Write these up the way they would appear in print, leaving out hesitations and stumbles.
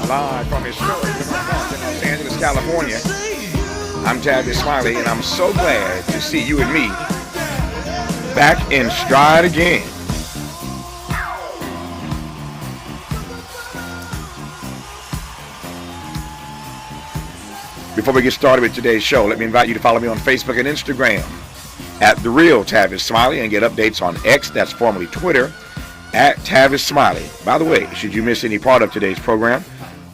live from historic Los Angeles, California. I'm Tavis Smiley, and I'm so glad to see you and me back in stride again. Before we get started with today's show, let me invite you to follow me on Facebook and Instagram at The Real Tavis Smiley and get updates on X, that's formerly Twitter, at Tavis Smiley. By the way, should you miss any part of today's program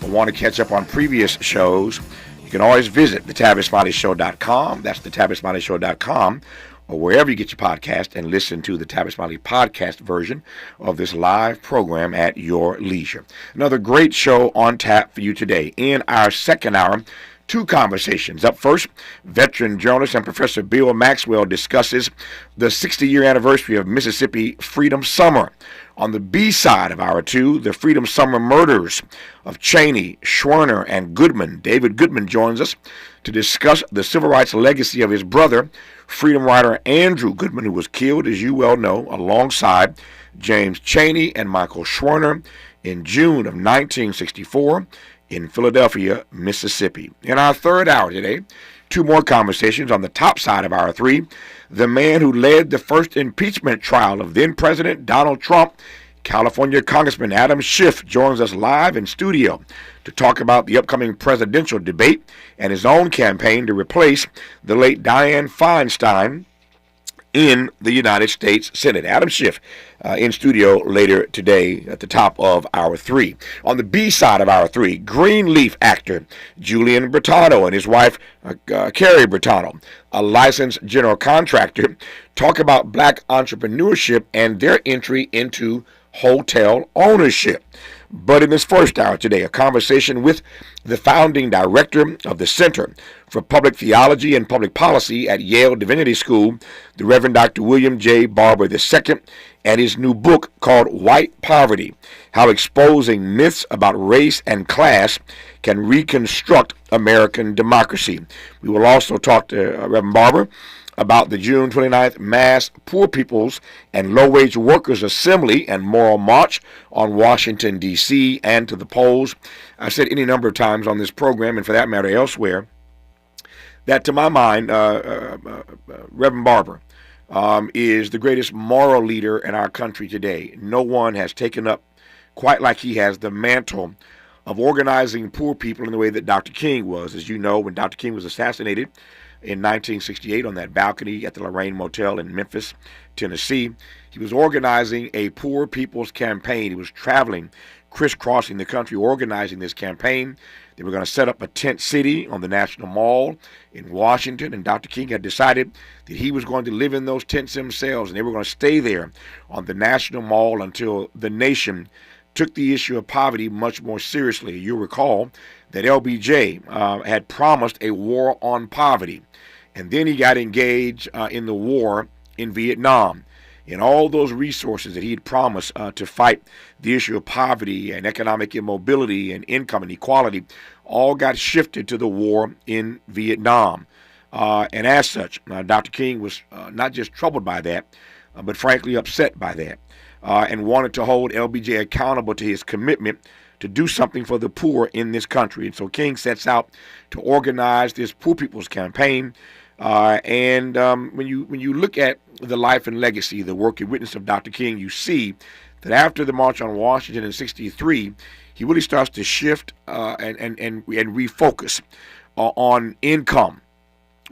or want to catch up on previous shows, you can always visit thetavisSmileyShow.com. That's thetavisSmileyShow.com, or wherever you get your podcast, and listen to the Tavis Smiley podcast version of this live program at your leisure. Another great show on tap for you today. In our second hour, two conversations. Up first, veteran journalist and Professor Bill Maxwell discusses the 60-year anniversary of Mississippi Freedom Summer. On the B side of hour two, the Freedom Summer murders of Cheney, Schwerner, and Goodman. David Goodman joins us to discuss the civil rights legacy of his brother, freedom writer Andrew Goodman, who was killed, as you well know, alongside James Cheney and Michael Schwerner in June of 1964 in Philadelphia, Mississippi. In our third hour today, two more conversations. On the top side of hour three, the man who led the first impeachment trial of then-President Donald Trump, California Congressman Adam Schiff, joins us live in studio to talk about the upcoming presidential debate and his own campaign to replace the late Dianne Feinstein in the United States Senate. Adam Schiff in studio later today at the top of hour three. On the B side of hour three, Greenleaf actor Julian Bertano and his wife Carrie Bertano, a licensed general contractor, talk about black entrepreneurship and their entry into hotel ownership. But in this first hour today, a conversation with the founding director of the Center for Public Theology and Public Policy at Yale Divinity School, the Reverend Dr. William J. Barber II, and his new book called White Poverty: How Exposing Myths About Race and Class Can Reconstruct American Democracy. We will also talk to Reverend Barber about the June 29th mass Poor People's and Low-Wage Workers Assembly and Moral March on Washington, D.C., and to the polls. I've said any number of times on this program, and for that matter elsewhere, that to my mind, Reverend Barber is the greatest moral leader in our country today. No one has taken up, quite like he has, the mantle of organizing poor people in the way that Dr. King was. As you know, when Dr. King was assassinated in 1968 on that balcony at the Lorraine Motel in Memphis, Tennessee, he was organizing a poor people's campaign. He was traveling, crisscrossing the country, organizing this campaign. They were going to set up a tent city on the National Mall in Washington, and Dr. King had decided that he was going to live in those tents themselves, and they were going to stay there on the National Mall until the nation took the issue of poverty much more seriously. You'll recall that LBJ had promised a war on poverty, and then he got engaged in the war in Vietnam. And all those resources that he had promised to fight the issue of poverty and economic immobility and income inequality all got shifted to the war in Vietnam. And as such, Dr. King was not just troubled by that, but frankly upset by that, and wanted to hold LBJ accountable to his commitment to do something for the poor in this country. And so King sets out to organize this Poor People's Campaign. And when you look at the life and legacy, the work and witness of Dr. King, you see that after the March on Washington in '63, he really starts to shift and refocus on income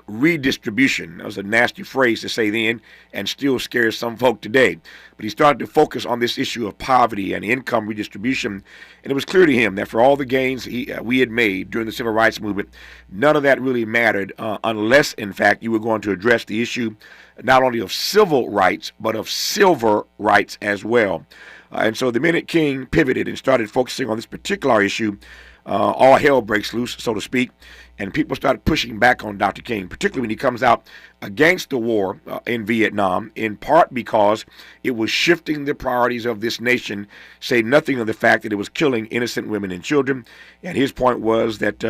redistribution. That was a nasty phrase to say then and still scares some folk today. But he started to focus on this issue of poverty and income redistribution. And it was clear to him that for all the gains we had made during the civil rights movement, none of that really mattered unless, in fact, you were going to address the issue not only of civil rights, but of silver rights as well. And so the minute King pivoted and started focusing on this particular issue, all hell breaks loose, so to speak, and people started pushing back on Dr. King, particularly when he comes out against the war in Vietnam, in part because it was shifting the priorities of this nation, say nothing of the fact that it was killing innocent women and children. And his point was that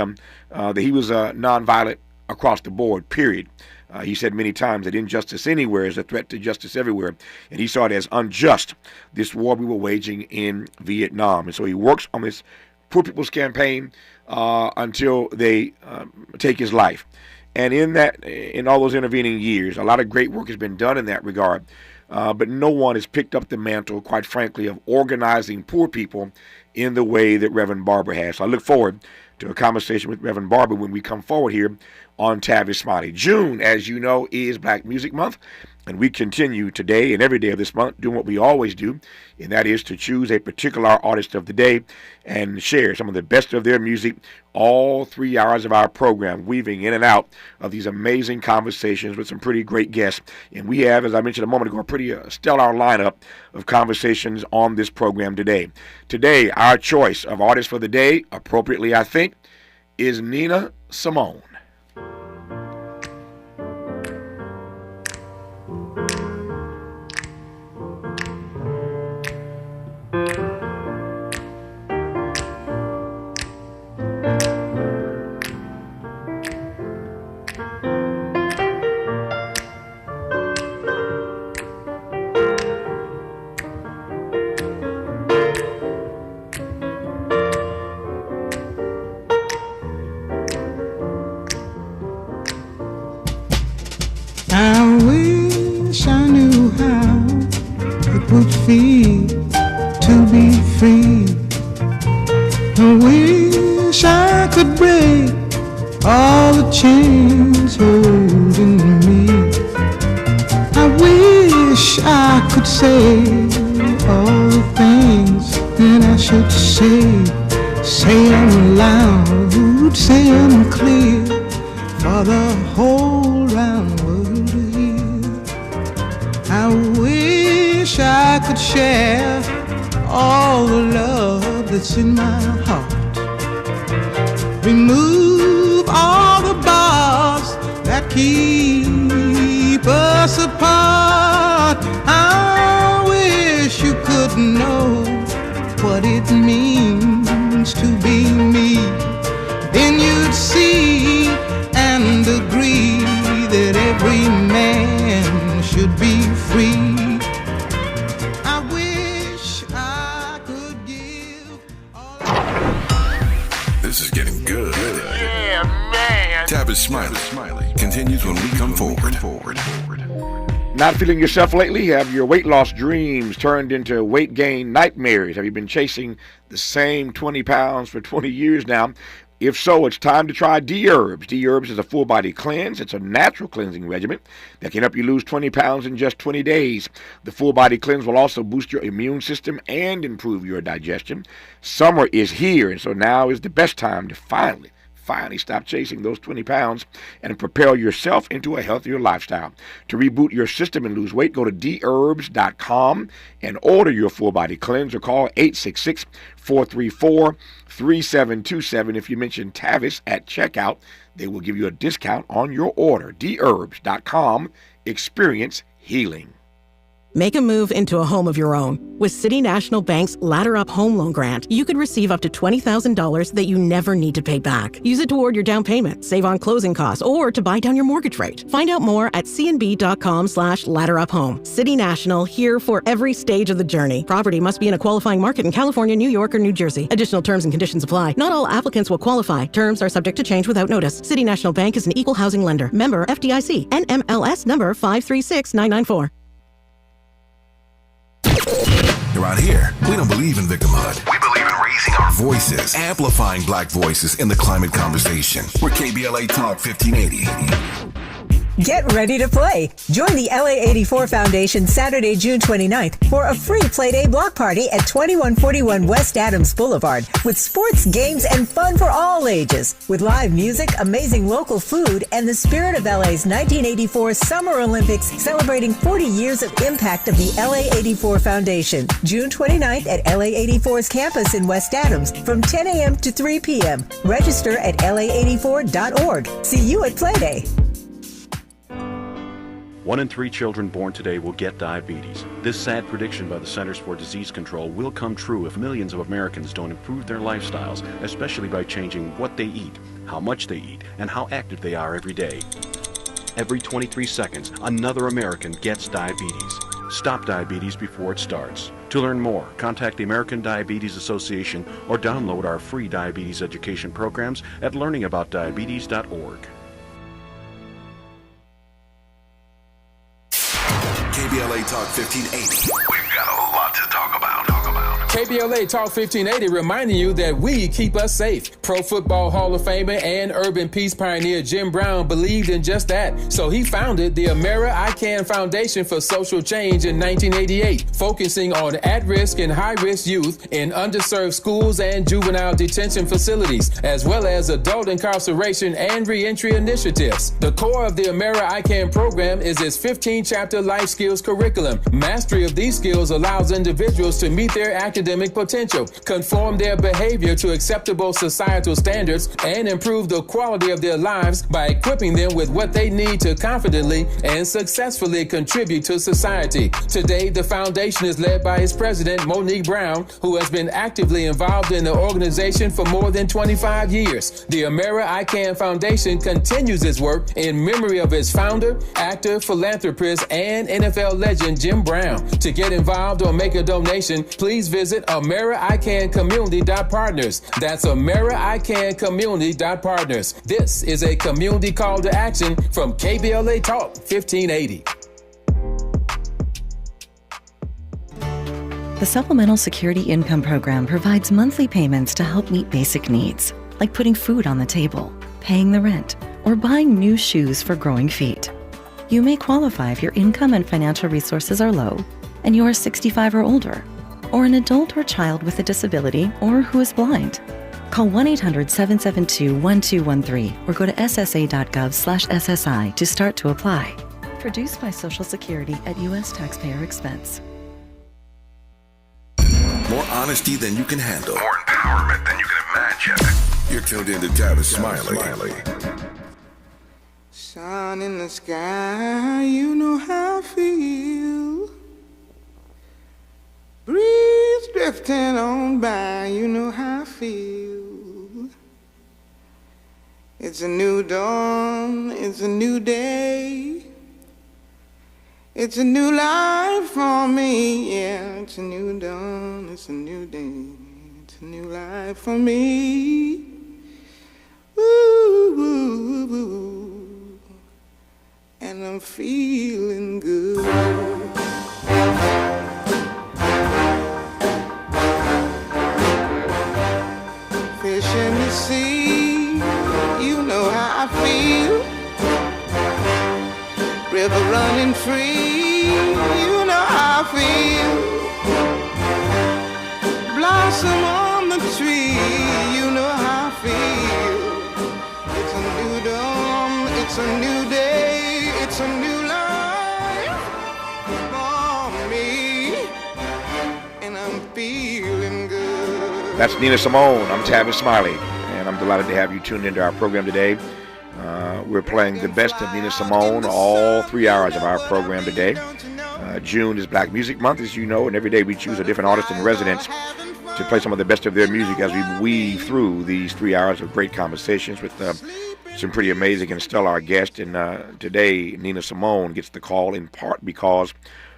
he was nonviolent across the board, period. He said many times that injustice anywhere is a threat to justice everywhere, and he saw it as unjust, this war we were waging in Vietnam. And so he works on this Poor People's Campaign until they take his life. And in all those intervening years, a lot of great work has been done in that regard. But no one has picked up the mantle, quite frankly, of organizing poor people in the way that Reverend Barber has. So I look forward to a conversation with Reverend Barber when we come forward here on Tavis Smiley. June, as you know, is Black Music Month, and we continue today and every day of this month doing what we always do, and that is to choose a particular artist of the day and share some of the best of their music all 3 hours of our program, weaving in and out of these amazing conversations with some pretty great guests. And we have, as I mentioned a moment ago, a pretty stellar lineup of conversations on this program today. Today, our choice of artist for the day, appropriately I think, is Nina Simone. Not feeling yourself lately? Have your weight loss dreams turned into weight gain nightmares? Have you been chasing the same 20 pounds for 20 years now? If so, it's time to try D-Herbs. D-Herbs is a full body cleanse. It's a natural cleansing regimen that can help you lose 20 pounds in just 20 days. The full body cleanse will also boost your immune system and improve your digestion. Summer is here, and so now is the best time to finally stop chasing those 20 pounds and propel yourself into a healthier lifestyle. To reboot your system and lose weight, go to dherbs.com and order your full body cleanse or call 866-434-3727. If you mention Tavis at checkout, they will give you a discount on your order. dherbs.com. Experience healing. Make a move into a home of your own. With City National Bank's Ladder Up Home Loan Grant, you could receive up to $20,000 that you never need to pay back. Use it toward your down payment, save on closing costs, or to buy down your mortgage rate. Find out more at cnb.com/ladderuphome. City National, here for every stage of the journey. Property must be in a qualifying market in California, New York, or New Jersey. Additional terms and conditions apply. Not all applicants will qualify. Terms are subject to change without notice. City National Bank is an equal housing lender. Member FDIC. NMLS number 536994. Around here, we don't believe in victimhood. We believe in raising our voices, amplifying black voices in the climate conversation. We're KBLA Talk 1580. Get ready to play. Join the LA84 Foundation Saturday, June 29th for a free Playday block party at 2141 West Adams Boulevard with sports, games, and fun for all ages. With live music, amazing local food, and the spirit of LA's 1984 Summer Olympics celebrating 40 years of impact of the LA84 Foundation. June 29th at LA84's campus in West Adams from 10 a.m. to 3 p.m. Register at la84.org. See you at Playday. 1 in 3 children born today will get diabetes. This sad prediction by the Centers for Disease Control will come true if millions of Americans don't improve their lifestyles, especially by changing what they eat, how much they eat, and how active they are every day. Every 23 seconds, another American gets diabetes. Stop diabetes before it starts. To learn more, contact the American Diabetes Association or download our free diabetes education programs at learningaboutdiabetes.org. KBLA Talk 1580. We've got a lot to talk about. KBLA Talk 1580 reminding you that we keep us safe. Pro Football Hall of Famer and urban peace pioneer Jim Brown believed in just that. So he founded the Amera I Can Foundation for Social Change in 1988, focusing on at-risk and high-risk youth in underserved schools and juvenile detention facilities, as well as adult incarceration and reentry initiatives. The core of the Amera I Can program is its 15-chapter life skills curriculum. Mastery of these skills allows individuals to meet their academic potential, conform their behavior to acceptable societal standards, and improve the quality of their lives by equipping them with what they need to confidently and successfully contribute to society. Today, the foundation is led by its president, Monique Brown, who has been actively involved in the organization for more than 25 years. The Amera I Can Foundation continues its work in memory of its founder, actor, philanthropist, and NFL legend Jim Brown. To get involved or make a donation, please visit AmeriCanCommunity.partners. That's AmeriCanCommunity.partners. This is a community call to action from KBLA Talk 1580. The Supplemental Security Income Program provides monthly payments to help meet basic needs, like putting food on the table, paying the rent, or buying new shoes for growing feet. You may qualify if your income and financial resources are low and you are 65 or older, or an adult or child with a disability or who is blind. Call 1-800-772-1213 or go to ssa.gov/SSI to start to apply. Produced by Social Security at U.S. taxpayer expense. More honesty than you can handle. More empowerment than you can imagine. You're tuned in to Tavis Smiley. Sun in the sky, you know how I feel. Breeze drifting on by, you know how I feel. It's a new dawn, it's a new day. It's a new life for me, yeah. It's a new dawn, it's a new day. It's a new life for me. Ooh, ooh, ooh. And I'm feeling good. Fish in the sea, you know how I feel. River running free, you know how I feel. Blossom on the tree, you know how I feel. It's a new dawn, it's a new day, it's a new life for me, and I'm feeling good. That's Nina Simone. I'm Tavis Smiley, and I'm delighted to have you tuned into our program today. We're playing the best of Nina Simone all 3 hours of our program today. June is Black Music Month, as you know, and every day we choose a different artist in residence to play some of the best of their music as we weave through these 3 hours of great conversations with some pretty amazing and stellar guests. And today, Nina Simone gets the call in part because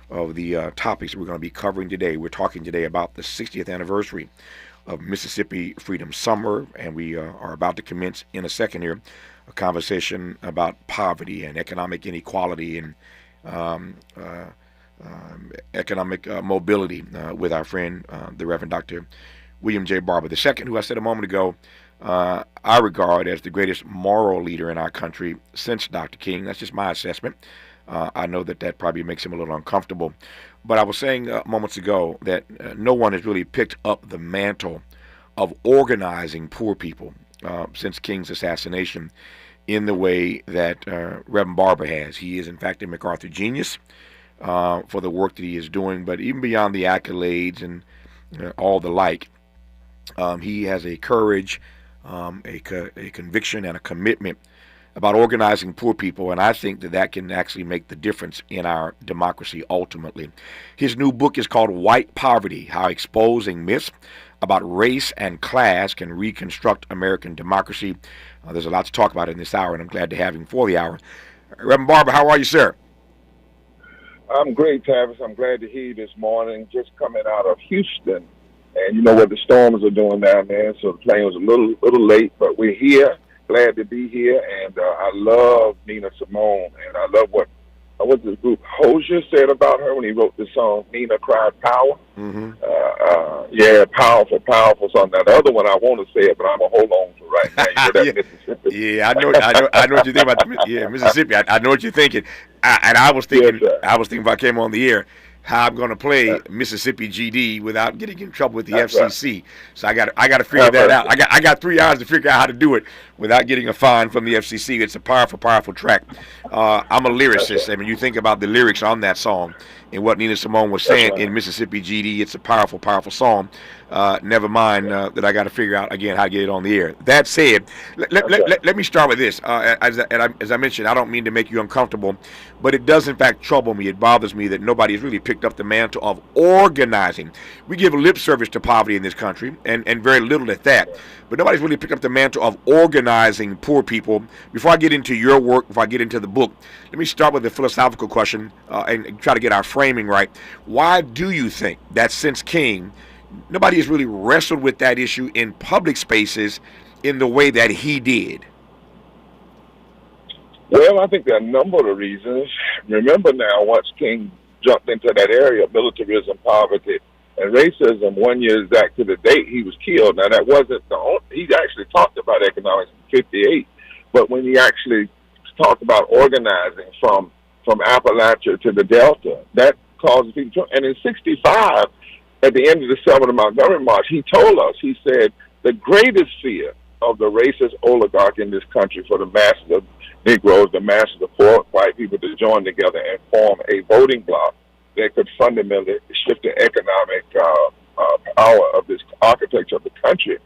of the topics that we're going to be covering today. We're talking today about the 60th anniversary of Mississippi Freedom Summer, and we are about to commence in a second here a conversation about poverty and economic inequality and economic mobility with our friend, the Reverend Dr. William J. Barber II, who I said a moment ago I regard as the greatest moral leader in our country since Dr. King. That's just my assessment. I know that probably makes him a little uncomfortable. But I was saying moments ago that no one has really picked up the mantle of organizing poor people since King's assassination in the way that Reverend Barber has. He is, in fact, a MacArthur genius for the work that he is doing, but even beyond the accolades and all the like, he has a courage, a conviction, and a commitment about organizing poor people, and I think that can actually make the difference in our democracy ultimately. His new book is called White Poverty: How Exposing Myths about Race and Class Can Reconstruct American Democracy. There's a lot to talk about in this hour, and I'm glad to have him for the hour. Reverend Barber, how are you, sir? I'm great, Tavis. I'm glad to hear you this morning. Just coming out of Houston, and you know what the storms are doing down there. So the plane was a little late, but we're here. Glad to be here, and I love Nina Simone, and I love what the group Hosier said about her when he wrote the song "Nina Cried Power." Mm-hmm. Yeah, powerful song. Now the other one I want to say it, but I'm gonna hold on to right now. You know that Mississippi. Yeah, I know what you think about Mississippi. I know what you're thinking. I was thinking, if I came on the air, how I'm going to play Mississippi GD without getting in trouble with the FCC. Right. So I got to figure that out. I got 3 hours to figure out how to do it without getting a fine from the FCC. It's a powerful track. I'm a lyricist. I mean, you think about the lyrics on that song and what Nina Simone was saying in Mississippi GD. It's a powerful song. Never mind that I got to figure out again how to get it on the air. That said, let me start with this. As I mentioned, I don't mean to make you uncomfortable, but it does in fact trouble me. It bothers me that nobody has really picked up the mantle of organizing. We give lip service to poverty in this country, and very little at that. But nobody's really picked up the mantle of organizing poor people. Before I get into your work, before I get into the book, let me start with a philosophical question and try to get our framing right. Why do you think that since King, nobody has really wrestled with that issue in public spaces in the way that he did? Well, I think there are a number of reasons. Remember now, once King jumped into that area of militarism, poverty, and racism, 1 year exact to the date he was killed. Now, that wasn't the only, he actually talked about economics in 58, but when he actually talked about organizing from Appalachia to the Delta, that caused people, and in 65, at the end of the Selma Montgomery March, he told us, he said, the greatest fear of the racist oligarchy in this country for the masses of Negroes, the masses of poor white people to join together and form a voting bloc that could fundamentally shift the economic power of this architecture of the country.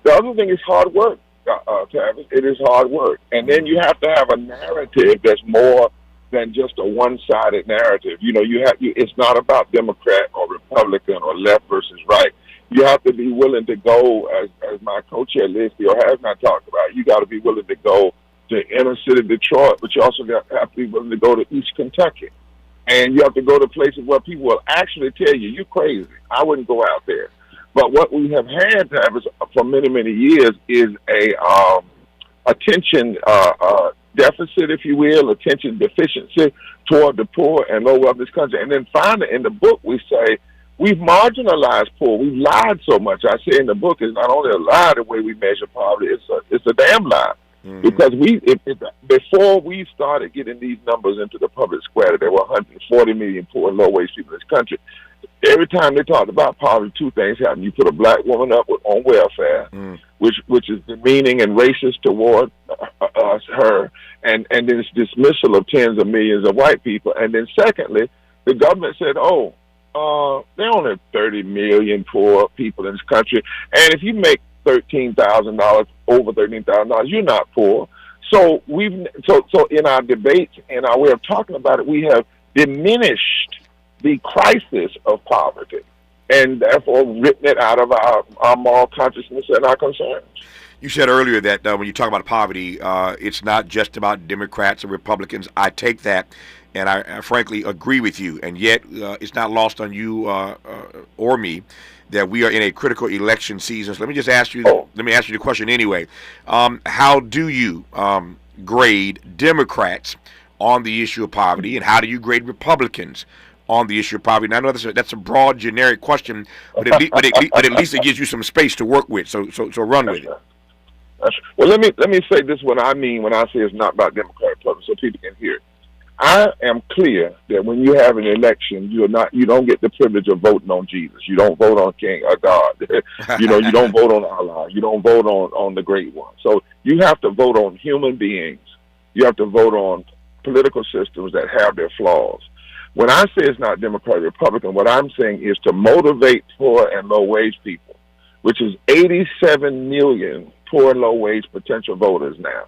The other thing is hard work, Tavis. It is hard work. And then you have to have a narrative that's more than just a one-sided narrative. You know, it's not about Democrat or Republican or left versus right. You have to be willing to go, as my co-chair Liz Theo has not talked about, you got to be willing to go to inner city Detroit, but you also have to be willing to go to East Kentucky. And you have to go to places where people will actually tell you, you're crazy. I wouldn't go out there. But what we have had, Tavis, for many, many years is a attention deficit, if you will, attention deficiency toward the poor and low wealth in this country. And then finally, in the book, we say, we've marginalized poor. We've lied so much. I say in the book, it's not only a lie the way we measure poverty, it's a damn lie. Mm-hmm. Because before we started getting these numbers into the public square, there were 140 million poor and low-wage people in this country. Every time they talked about poverty, two things happen. You put a black woman up on welfare, which is demeaning and racist toward her, and then it's dismissal of tens of millions of white people. And then secondly, the government said, there are only 30 million poor people in this country, and if you make $13,000, over $13,000, you're not poor. So so in our debates and our way of talking about it, we have diminished the crisis of poverty and therefore written it out of our moral consciousness and our concerns. You said earlier that when you talk about poverty, it's not just about Democrats or Republicans. I take that, and I frankly agree with you. And yet, it's not lost on you or me that we are in a critical election season. So let me just ask you. Let me ask you the question anyway. How do you grade Democrats on the issue of poverty, and how do you grade Republicans on the issue of poverty? And I know that's a broad, generic question, but at least it gives you some space to work with. So run with it. Well, let me say this: what I mean when I say it's not about Democrat Republican, so people can hear it. I am clear that when you have an election, you don't get the privilege of voting on Jesus. You don't vote on King or God. You don't vote on Allah. You don't vote on the Great One. So you have to vote on human beings. You have to vote on political systems that have their flaws. When I say it's not Democrat or Republican, what I'm saying is to motivate poor and low-wage people, which is 87 million poor and low-wage potential voters now.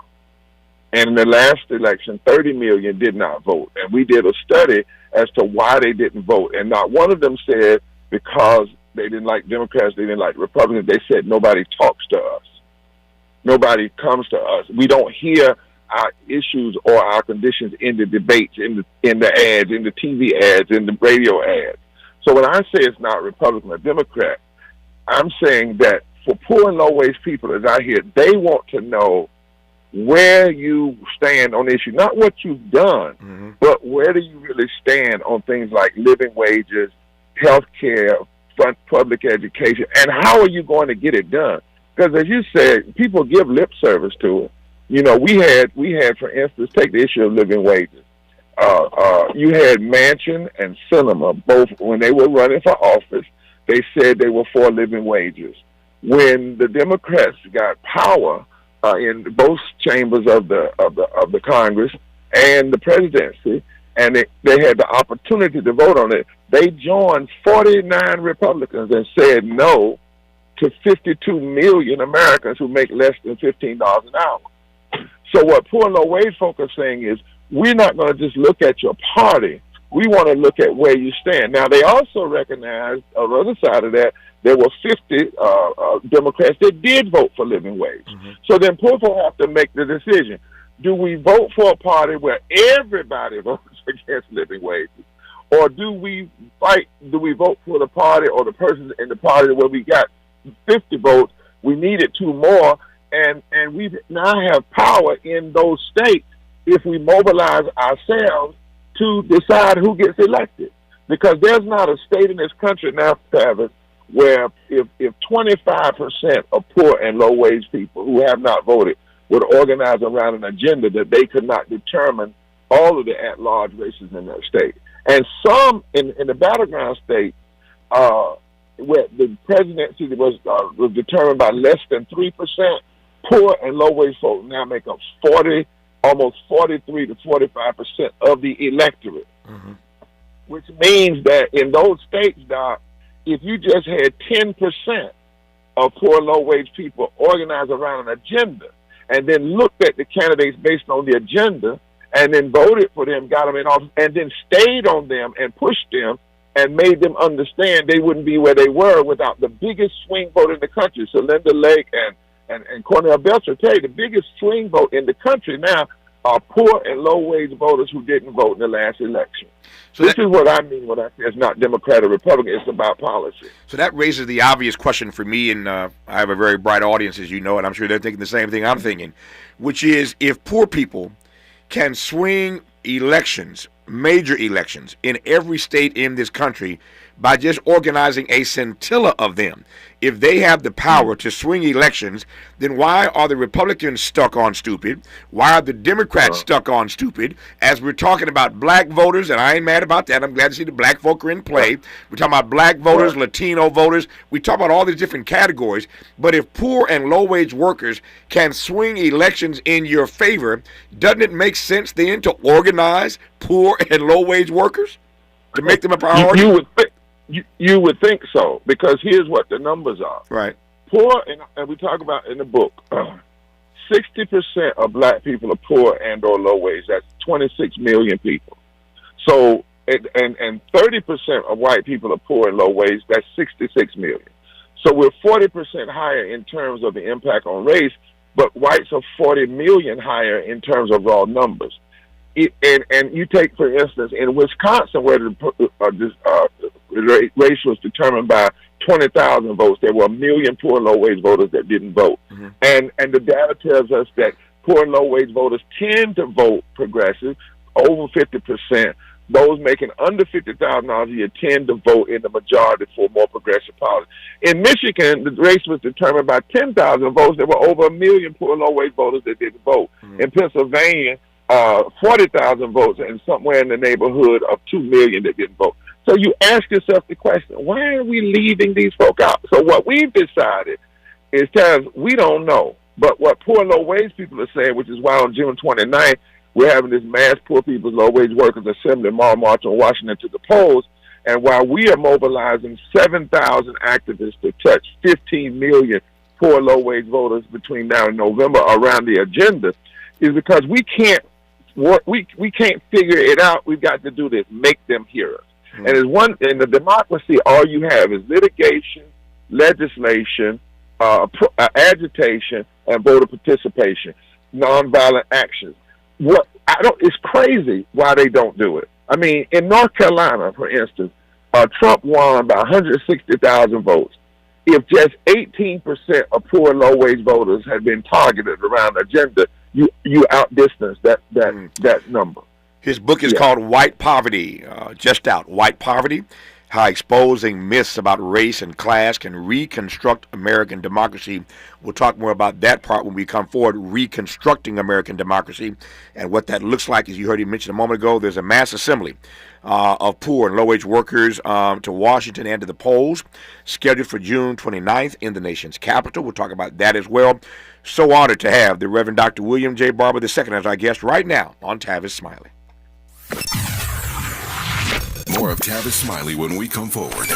And in the last election, 30 million did not vote. And we did a study as to why they didn't vote. And not one of them said because they didn't like Democrats, they didn't like Republicans. They said nobody talks to us. Nobody comes to us. We don't hear our issues or our conditions in the debates, in the ads, in the TV ads, in the radio ads. So when I say it's not Republican or Democrat, I'm saying that for poor and low-wage people, as I hear, they want to know where you stand on the issue, not what you've done, but where do you really stand on things like living wages, health care, public education, and how are you going to get it done? Because as you said, people give lip service to it. You know, we had, for instance, take the issue of living wages. You had Manchin and Sinema, both when they were running for office, they said they were for living wages. When the Democrats got power in both chambers of the Congress and the presidency, and they had the opportunity to vote on it, they joined 49 Republicans and said no to 52 million Americans who make less than $15 an hour. So what poor and low-wage folks are saying is, we're not going to just look at your party. We want to look at where you stand. Now, they also recognize, on the other side of that, there were 50 Democrats that did vote for living wage. So then poor folk have to make the decision. Do we vote for a party where everybody votes against living wages? Or do we vote for the party or the person in the party where we got 50 votes, we needed 2 more, and we now have power in those states if we mobilize ourselves to decide who gets elected. Because there's not a state in this country now, Tavis, where if 25% of poor and low-wage people who have not voted would organize around an agenda that they could not determine all of the at-large races in their state. And some in the battleground state, where the presidency was determined by less than 3%, poor and low-wage folk now make up almost 43 to 45% of the electorate, which means that in those states, Doc, if you just had 10% of poor and low-wage people organize around an agenda and then looked at the candidates based on the agenda and then voted for them, got them in office, and then stayed on them and pushed them and made them understand they wouldn't be where they were without the biggest swing vote in the country. So Linda Lake and Cornel Belcher tell you the biggest swing vote in the country now are poor and low-wage voters who didn't vote in the last election. So this is what I mean when I say it's not Democrat or Republican, it's about policy. So that raises the obvious question for me, and I have a very bright audience, as you know, and I'm sure they're thinking the same thing I'm thinking, which is if poor people can swing elections, major elections, in every state in this country by just organizing a scintilla of them, if they have the power to swing elections, then why are the Republicans stuck on stupid? Why are the Democrats stuck on stupid? As we're talking about black voters, and I ain't mad about that. I'm glad to see the black folk are in play. We're talking about black voters, Latino voters. We talk about all these different categories. But if poor and low-wage workers can swing elections in your favor, doesn't it make sense then to organize poor and low-wage workers to make them a priority? You would think so, because here's what the numbers are. Right. Poor, and we talk about in the book, 60% of black people are poor and or low wage. That's 26 million people. So, and 30% of white people are poor and low wage. That's 66 million. So we're 40% higher in terms of the impact on race, but whites are 40 million higher in terms of raw numbers. And you take, for instance, in Wisconsin, where the race was determined by 20,000 votes, there were 1 million poor and low-wage voters that didn't vote. And the data tells us that poor and low-wage voters tend to vote progressive, over 50%. Those making under $50,000 a year tend to vote in the majority for more progressive policy. In Michigan, the race was determined by 10,000 votes. There were over 1 million poor and low-wage voters that didn't vote. In Pennsylvania, 40,000 votes, and somewhere in the neighborhood of 2 million that didn't vote. So you ask yourself the question, why are we leaving these folk out? So what we've decided is, we don't know. But what poor and low-wage people are saying, which is why on June 29th, we're having this mass poor people, low-wage workers assembly, march on Washington to the polls, and while we are mobilizing 7,000 activists to touch 15 million poor and low-wage voters between now and November around the agenda, is because we can't figure it out. We've got to do this, make them hear us. And in the democracy, all you have is litigation, legislation, agitation, and voter participation, nonviolent actions. It's crazy why they don't do it. I mean, in North Carolina, for instance, Trump won by 160,000 votes. If just 18% of poor and low-wage voters had been targeted around the agenda, you outdistance that number. His book is called White Poverty, just out, White Poverty, How Exposing Myths About Race and Class Can Reconstruct American Democracy. We'll talk more about that part when we come forward, reconstructing American democracy, and what that looks like. As you heard him mention a moment ago, there's a mass assembly of poor and low-wage workers to Washington and to the polls, scheduled for June 29th in the nation's capital. We'll talk about that as well. So honored to have the Reverend Dr. William J. Barber II as our guest right now on Tavis Smiley. More of Tavis Smiley when we come forward.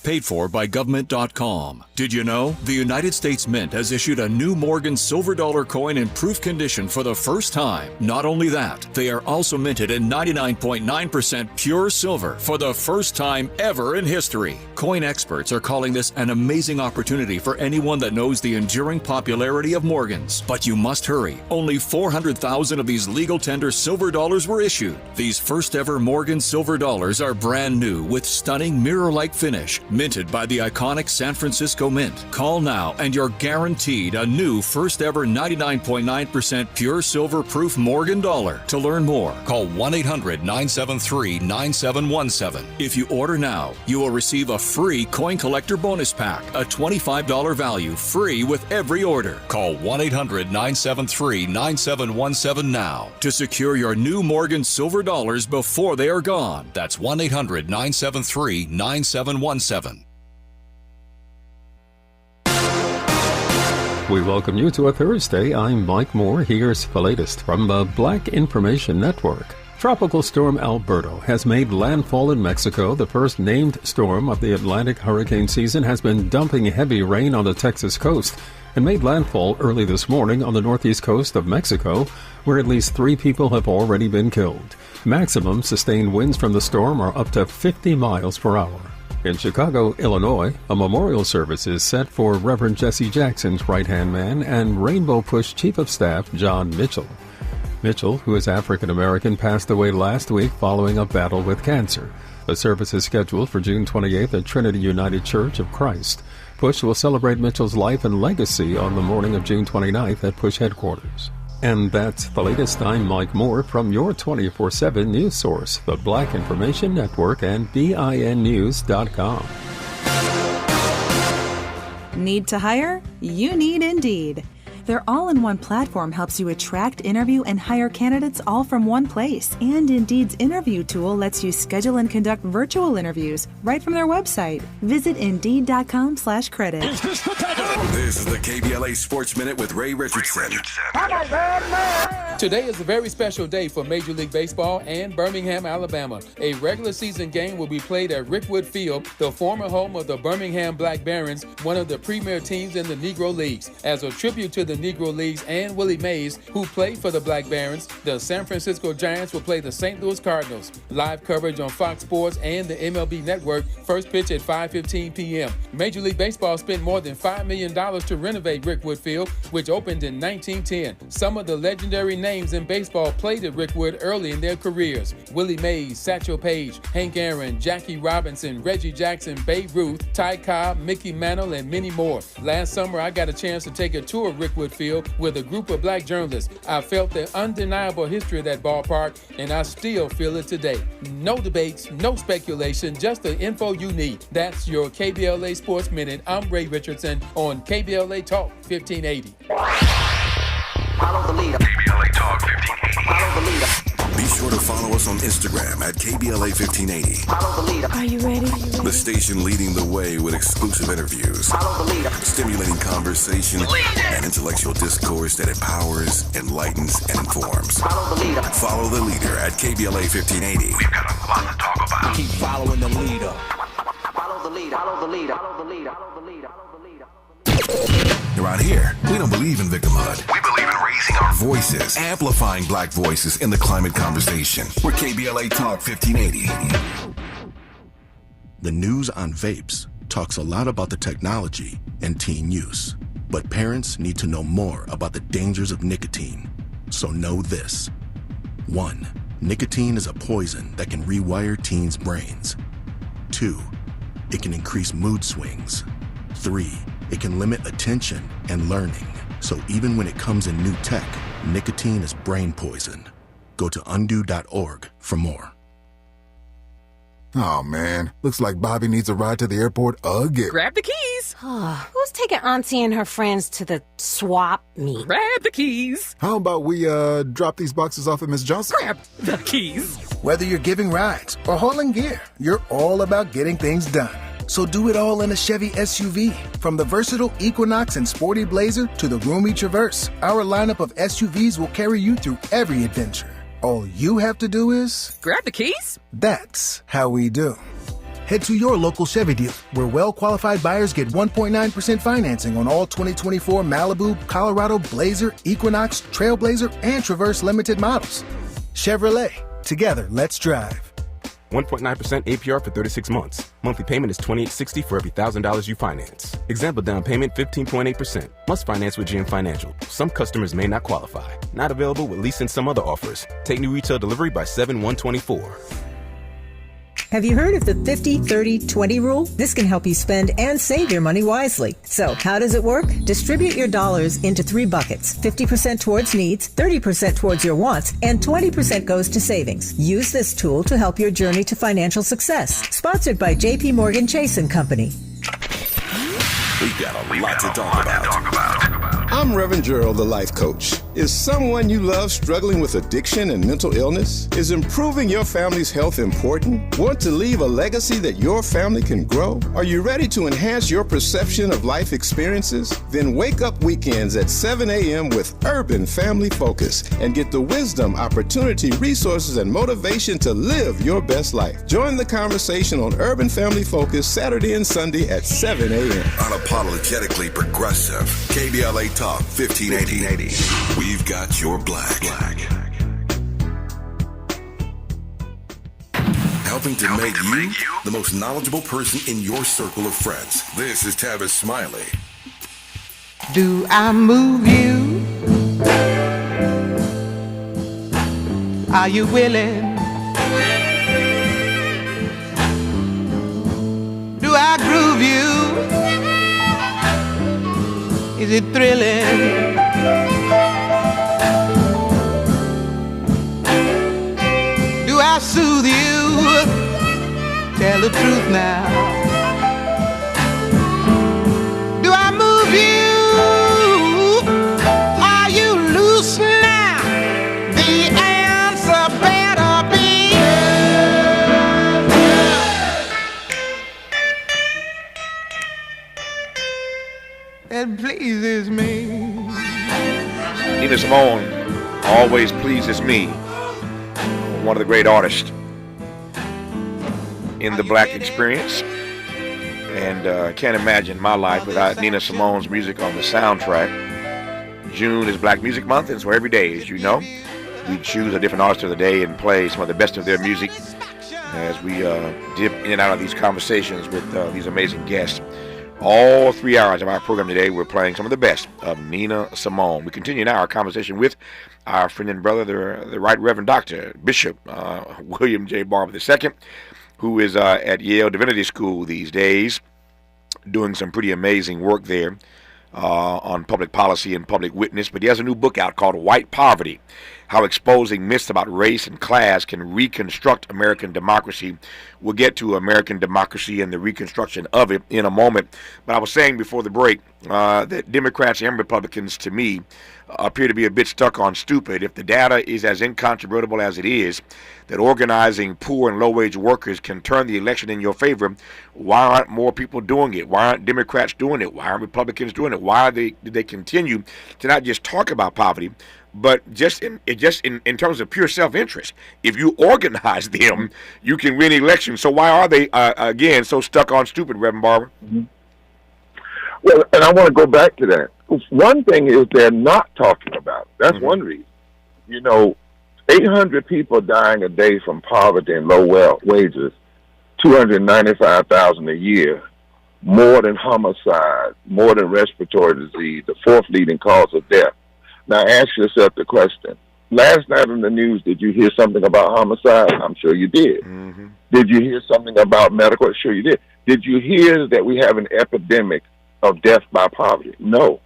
Paid for by government.com. Did you know the United States Mint has issued a new Morgan silver dollar coin in proof condition for the first time? Not only that, they are also minted in 99.9% pure silver for the first time ever in history. Coin experts are calling this an amazing opportunity for anyone that knows the enduring popularity of Morgans. But you must hurry. Only 400,000 of these legal tender silver dollars were issued. These first ever Morgan silver dollars are brand new with stunning mirror-like finish, minted by the iconic San Francisco Mint. Call now and you're guaranteed a new first ever 99.9% pure silver proof Morgan dollar. To learn more, call 1-800-973-9717. If you order now, you will receive a free coin collector bonus pack, a $25 value, free with every order. Call 1-800-973-9717 now to secure your new Morgan silver dollars before they are gone. That's 1-800-973-9717. We welcome you to a Thursday. I'm Mike Moore. Here's the latest from the Black Information Network. Tropical storm Alberto has made landfall in Mexico. The first named storm of the Atlantic hurricane season has been dumping heavy rain on the Texas coast and made landfall early this morning on the northeast coast of Mexico, where at least 3 people have already been killed. Maximum sustained winds from the storm are up to 50 miles per hour. In Chicago, Illinois, a memorial service is set for Reverend Jesse Jackson's right-hand man and Rainbow Push Chief of Staff John Mitchell. Mitchell, who is African-American, passed away last week following a battle with cancer. The service is scheduled for June 28th at Trinity United Church of Christ. Push will celebrate Mitchell's life and legacy on the morning of June 29th at Push headquarters. And that's the latest. I'm Mike Moore from your 24/7 news source, the Black Information Network and BINnews.com. Need to hire? You need Indeed. Their all-in-one platform helps you attract, interview, and hire candidates all from one place. And Indeed's interview tool lets you schedule and conduct virtual interviews right from their website. Visit Indeed.com/credit. This is the KBLA Sports Minute with Ray Richardson. Today is a very special day for Major League Baseball and Birmingham, Alabama. A regular season game will be played at Rickwood Field, the former home of the Birmingham Black Barons, one of the premier teams in the Negro Leagues. As a tribute to the Negro Leagues and Willie Mays, who played for the Black Barons, the San Francisco Giants will play the St. Louis Cardinals. Live coverage on Fox Sports and the MLB Network. First pitch at 5:15 p.m. Major League Baseball spent more than $5 million to renovate Rickwood Field, which opened in 1910. Some of the legendary names in baseball played at Rickwood early in their careers. Willie Mays, Satchel Paige, Hank Aaron, Jackie Robinson, Reggie Jackson, Babe Ruth, Ty Cobb, Mickey Mantle, and many more. Last summer, I got a chance to take a tour of Rickwood Field with a group of black journalists. I felt the undeniable history of that ballpark, and I still feel it today. No debates, no speculation, just the info you need. That's your KBLA Sports Minute. I'm Ray Richardson on KBLA Talk 1580. Follow the leader. KBLA Talk 1580. Follow the leader. Be sure to follow us on Instagram at KBLA 1580. Follow the leader. Are you ready? The station leading the way with exclusive interviews, Follow the leader. stimulating conversation, and intellectual discourse that empowers, enlightens, and informs. Follow the leader. Follow the leader at KBLA 1580. We've got a lot to talk about. Keep following the leader. Follow the leader. Follow the leader. Follow the leader. Follow the leader. Around here, we don't believe in victimhood. We believe in raising our voices, amplifying black voices in the climate conversation. We're KBLA Talk 1580. The news on vapes talks a lot about the technology and teen use, but parents need to know more about the dangers of nicotine. So know this. 1. Nicotine is a poison that can rewire teens' brains. 2. It can increase mood swings. 3. It can limit attention and learning. So even when it comes in new tech, nicotine is brain poison. Go to undo.org for more. Oh, man. Looks like Bobby needs a ride to the airport again. Grab the keys. Who's taking Auntie and her friends to the swap meet? Grab the keys. How about we drop these boxes off at Miss Johnson? Grab the keys. Whether you're giving rides or hauling gear, you're all about getting things done. So do it all in a Chevy SUV. From the versatile Equinox and sporty Blazer to the roomy Traverse, our lineup of SUVs will carry you through every adventure. All you have to do is... grab the keys? That's how we do. Head to your local Chevy dealer, where well-qualified buyers get 1.9% financing on all 2024 Malibu, Colorado, Blazer, Equinox, Trailblazer, and Traverse Limited models. Chevrolet. Together, let's drive. 1.9% APR for 36 months. Monthly payment is $28.60 for every $1,000 you finance. Example down payment 15.8%. Must finance with GM Financial. Some customers may not qualify. Not available with lease and some other offers. Take new retail delivery by 7/1/24. Have you heard of the 50-30-20 rule? This can help you spend and save your money wisely. So, how does it work? Distribute your dollars into 3 buckets. 50% towards needs, 30% towards your wants, and 20% goes to savings. Use this tool to help your journey to financial success. Sponsored by J.P. Morgan Chase & Company. We've got a lot to talk about. I'm Reverend Gerald, the life coach. Is someone you love struggling with addiction and mental illness? Is improving your family's health important? Want to leave a legacy that your family can grow? Are you ready to enhance your perception of life experiences? Then wake up weekends at 7 a.m. with Urban Family Focus and get the wisdom, opportunity, resources, and motivation to live your best life. Join the conversation on Urban Family Focus Saturday and Sunday at 7 a.m. Unapologetically progressive. KBLA Talk 1580. We've got your black. Helping to make you the most knowledgeable person in your circle of friends. This is Tavis Smiley. Do I move you? Are you willing? Do I groove you? Is it thrilling? Do I soothe you? Tell the truth now. Do I move you? Are you loose now? The answer better be it pleases me. Nina Simone always pleases me. One of the great artists in the black experience. And I can't imagine my life without Nina Simone's music on the soundtrack. June is Black Music Month, and so every day, as you know, we choose a different artist of the day and play some of the best of their music as we dip in and out of these conversations with these amazing guests. All 3 hours of our program today, we're playing some of the best of Nina Simone. We continue now our conversation with our friend and brother, the Right Reverend Dr. Bishop William J. Barber II, who is at Yale Divinity School these days, doing some pretty amazing work there on public policy and public witness. But he has a new book out called White Poverty: How Exposing Myths About Race and Class Can Reconstruct American Democracy. We'll get to American democracy and the reconstruction of it in a moment. But I was saying before the break that Democrats and Republicans, to me, appear to be a bit stuck on stupid. If the data is as incontrovertible as it is, that organizing poor and low-wage workers can turn the election in your favor, why aren't more people doing it? Why aren't Democrats doing it? Why aren't Republicans doing it? Why do they continue to not just talk about poverty, but just in terms of pure self-interest? If you organize them, you can win elections. So why are they, again, so stuck on stupid, Reverend Barber? Mm-hmm. Well, and I want to go back to that. One thing is they're not talking about it. That's one reason. You know, 800 people dying a day from poverty and low wages, 295,000 a year, more than homicide, more than respiratory disease, the fourth leading cause of death. Now ask yourself the question, last night on the news, did you hear something about homicide? I'm sure you did. Mm-hmm. Did you hear something about medical? Sure you did. Did you hear that we have an epidemic of death by poverty? No.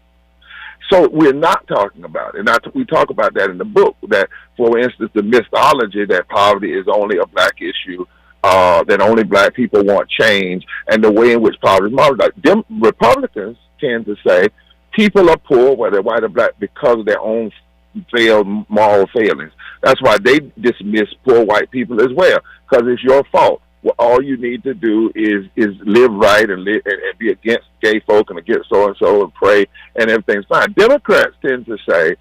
So we're not talking about it. And we talk about that in the book, that, for instance, the mythology that poverty is only a black issue, that only black people want change, and the way in which poverty is modeled. Like, Republicans tend to say people are poor, whether white or black, because of their own failed moral failings. That's why they dismiss poor white people as well, because it's your fault. Well, all you need to do is live right and be against gay folk and against so-and-so and pray, and everything's fine. Democrats tend to say,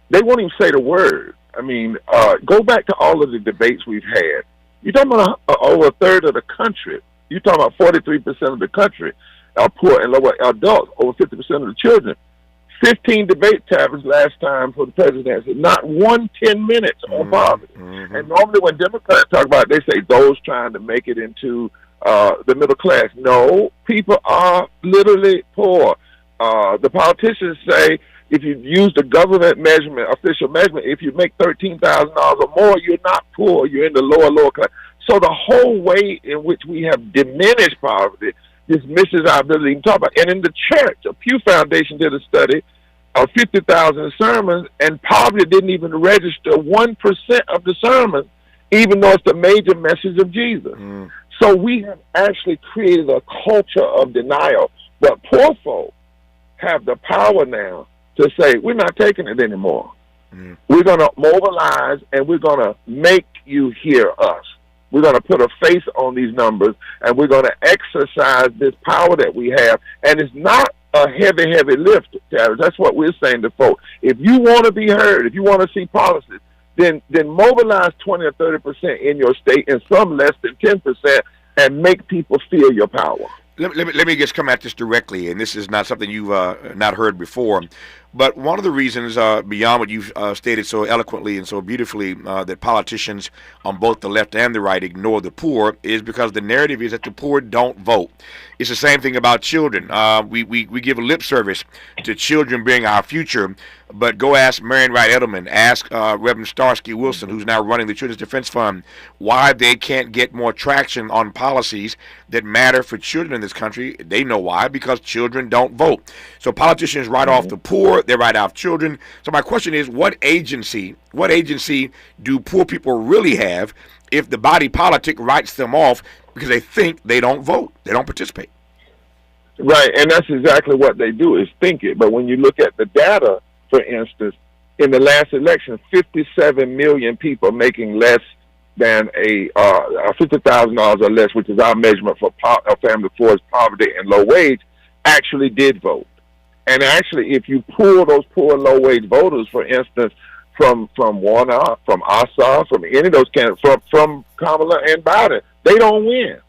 they won't even say the word. I mean, go back to all of the debates we've had. You're talking about over a third of the country. You're talking about 43% of the country are poor and lower adults, over 50% of the children. 15 debate tablets last time for the presidency, not 10 minutes on poverty. Mm-hmm. And normally when Democrats talk about it, they say those trying to make it into the middle class. No, people are literally poor. The politicians say if you use the government measurement, official measurement, if you make $13,000 or more, you're not poor, you're in the lower class. So the whole way in which we have diminished poverty dismisses our ability to talk about it. And in the church, a Pew Foundation did a study of 50,000 sermons, and poverty didn't even register 1% of the sermons, even though it's the major message of Jesus. Mm. So we have actually created a culture of denial. But poor folk have the power now to say, we're not taking it anymore. Mm. We're going to mobilize, and we're going to make you hear us. We're going to put a face on these numbers, and we're going to exercise this power that we have. And it's not a heavy, heavy lift, Tavis. That's what we're saying to folks. If you want to be heard, if you want to see policies, then mobilize 20 or 30% in your state, and some less than 10%, and make people feel your power. Let me just come at this directly, and this is not something you've not heard before. But one of the reasons, beyond what you've stated so eloquently and so beautifully, that politicians on both the left and the right ignore the poor is because the narrative is that the poor don't vote. It's the same thing about children. We give lip service to children being our future, but go ask Marion Wright Edelman, ask Reverend Starsky Wilson, who's now running the Children's Defense Fund, why they can't get more traction on policies that matter for children in this country. They know why, because children don't vote. So politicians write off the poor, they write off children. So my question is, what agency do poor people really have if the body politic writes them off because they think they don't vote, they don't participate? Right, and that's exactly what they do, is think it. But when you look at the data, for instance, in the last election, 57 million people making less than $50,000 or less, which is our measurement for a family of four's poverty and low wage, actually did vote. And actually, if you pull those poor and low wage voters, for instance, from Warnock, from Ossoff, from any of those candidates, from Kamala and Biden, they don't win.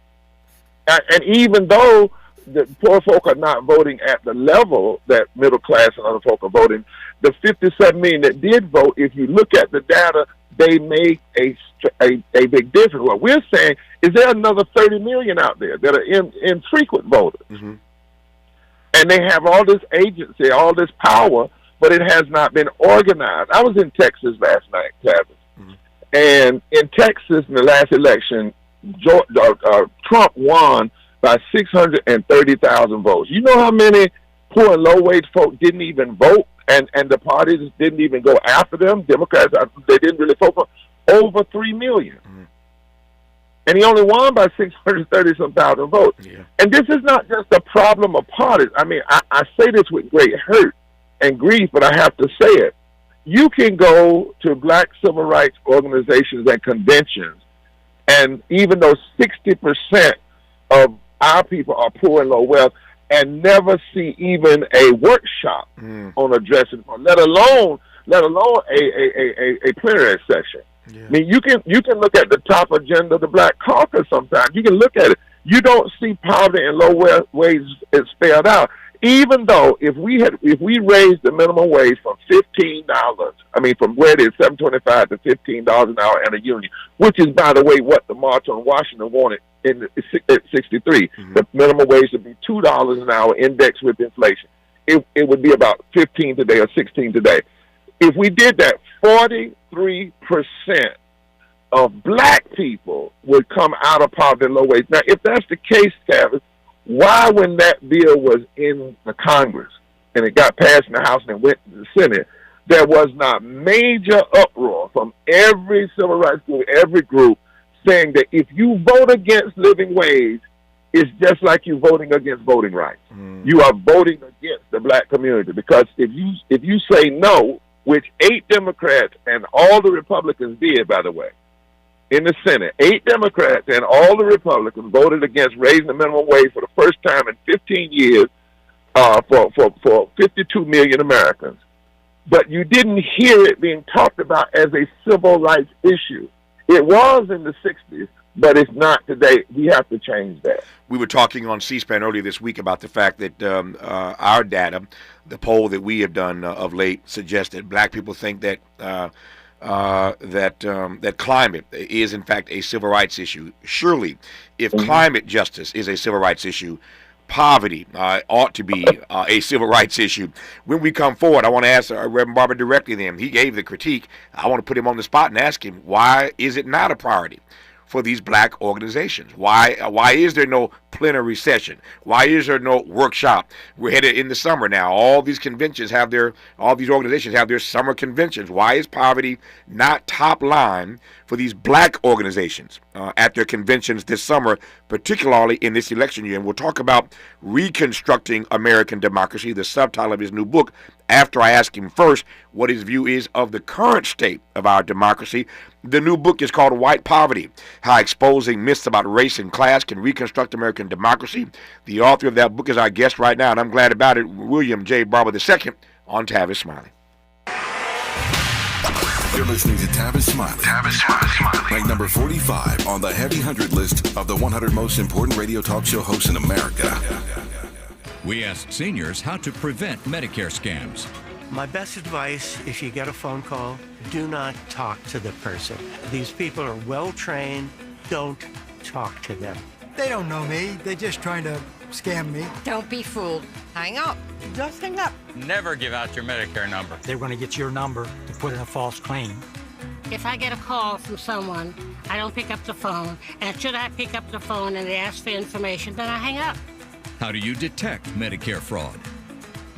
And even though the poor folk are not voting at the level that middle class and other folk are voting, the 57 million that did vote, if you look at the data, they make a big difference. What we're saying is there are another 30 million out there that are infrequent voters. Mm-hmm. And they have all this agency, all this power, but it has not been organized. I was in Texas last night, Tavis. Mm-hmm. And in Texas, in the last election, Trump won by 630,000 votes. You know how many poor and low-wage folk didn't even vote, and the parties didn't even go after them? Democrats, they didn't really focus. Over 3 million. Mm-hmm. And he only won by 630-some thousand votes. Yeah. And this is not just a problem of parties. I mean, I say this with great hurt and grief, but I have to say it. You can go to black civil rights organizations and conventions, and even though 60% of our people are poor and low wealth, and never see even a workshop on addressing, let alone a plenary session. Yeah. I mean, you can look at the top agenda of the Black Caucus sometimes. You can look at it. You don't see poverty and low wages spelled out. Even though if we raised the minimum wage from from where it is $7.25 to $15 an hour and a union, which is, by the way, what the March on Washington wanted at 63. Mm-hmm. The minimum wage would be $2 an hour indexed with inflation. It would be about 15 today or 16 today. If we did that, 43% of black people would come out of poverty and low wage. Now, if that's the case, Tavis, why, when that bill was in the Congress and it got passed in the House and it went to the Senate, there was not major uproar from every civil rights group, every group, saying that if you vote against living wage, it's just like you voting against voting rights. You are voting against the black community, because if you say no, which 8 Democrats and all the Republicans did, by the way, in the Senate, 8 Democrats and all the Republicans voted against raising the minimum wage for the first time in 15 years for 52 million Americans. But you didn't hear it being talked about as a civil rights issue. It was in the 60s, but it's not today. We have to change that. We were talking on C-SPAN earlier this week about the fact that our data, the poll that we have done of late, suggests that black people think that that climate is in fact a civil rights issue. Surely, if climate justice is a civil rights issue, poverty ought to be a civil rights issue. When we come forward, I want to ask Reverend Barber directly then. He gave the critique. I want to put him on the spot and ask him, why is it not a priority for these black organizations? Why is there no plenary session? Why is there no workshop? We're headed in the summer now. All these organizations have their summer conventions. Why is poverty not top line for these black organizations at their conventions this summer, particularly in this election year? And we'll talk about Reconstructing American Democracy, the subtitle of his new book, after I ask him first what his view is of the current state of our democracy. The new book is called White Poverty: How Exposing Myths About Race and Class Can Reconstruct American Democracy. The author of that book is our guest right now, and I'm glad about it, William J. Barber II on Tavis Smiley. You're listening to Tavis Smiley. Tavis Smiley. Ranked number 45 on the Heavy 100 list of the 100 most important radio talk show hosts in America. We asked seniors how to prevent Medicare scams. My best advice, if you get a phone call, do not talk to the person. These people are well trained. Don't talk to them. They don't know me. They're just trying to scam me. Don't be fooled. Hang up. Just hang up. Never give out your Medicare number. They're going to get your number to put in a false claim. If I get a call from someone, I don't pick up the phone. And should I pick up the phone and they ask for information, then I hang up. How do you detect Medicare fraud?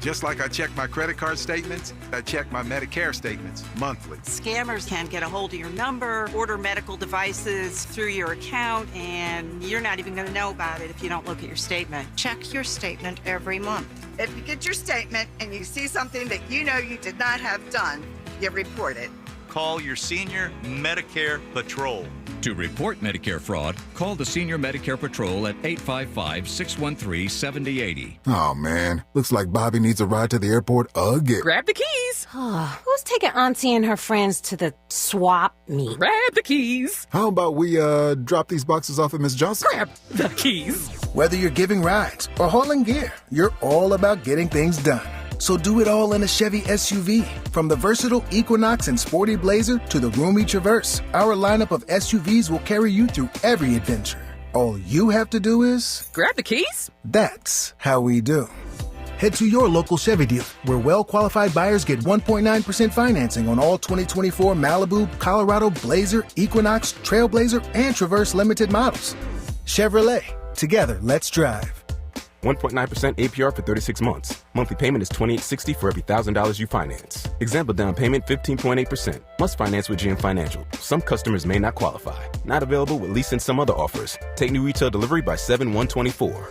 Just like I check my credit card statements, I check my Medicare statements monthly. Scammers can get a hold of your number, order medical devices through your account, and you're not even going to know about it if you don't look at your statement. Check your statement every month. If you get your statement and you see something that you know you did not have done, you report it. Call your Senior Medicare Patrol. To report Medicare fraud, call the Senior Medicare Patrol at 855-613-7080. Oh, man. Looks like Bobby needs a ride to the airport again. Grab the keys. Who's taking Auntie and her friends to the swap meet? Grab the keys. How about we drop these boxes off at Miss Johnson? Grab the keys. Whether you're giving rides or hauling gear, you're all about getting things done. So do it all in a Chevy SUV. From the versatile Equinox and sporty Blazer to the roomy Traverse, our lineup of SUVs will carry you through every adventure. All you have to do is... grab the keys. That's how we do. Head to your local Chevy dealer, where well-qualified buyers get 1.9% financing on all 2024 Malibu, Colorado, Blazer, Equinox, Trailblazer, and Traverse Limited models. Chevrolet. Together, let's drive. 1.9% APR for 36 months. Monthly payment is $28.60 for every $1,000 you finance. Example down payment 15.8%. Must finance with GM Financial. Some customers may not qualify. Not available with lease and some other offers. Take new retail delivery by 7/1/24.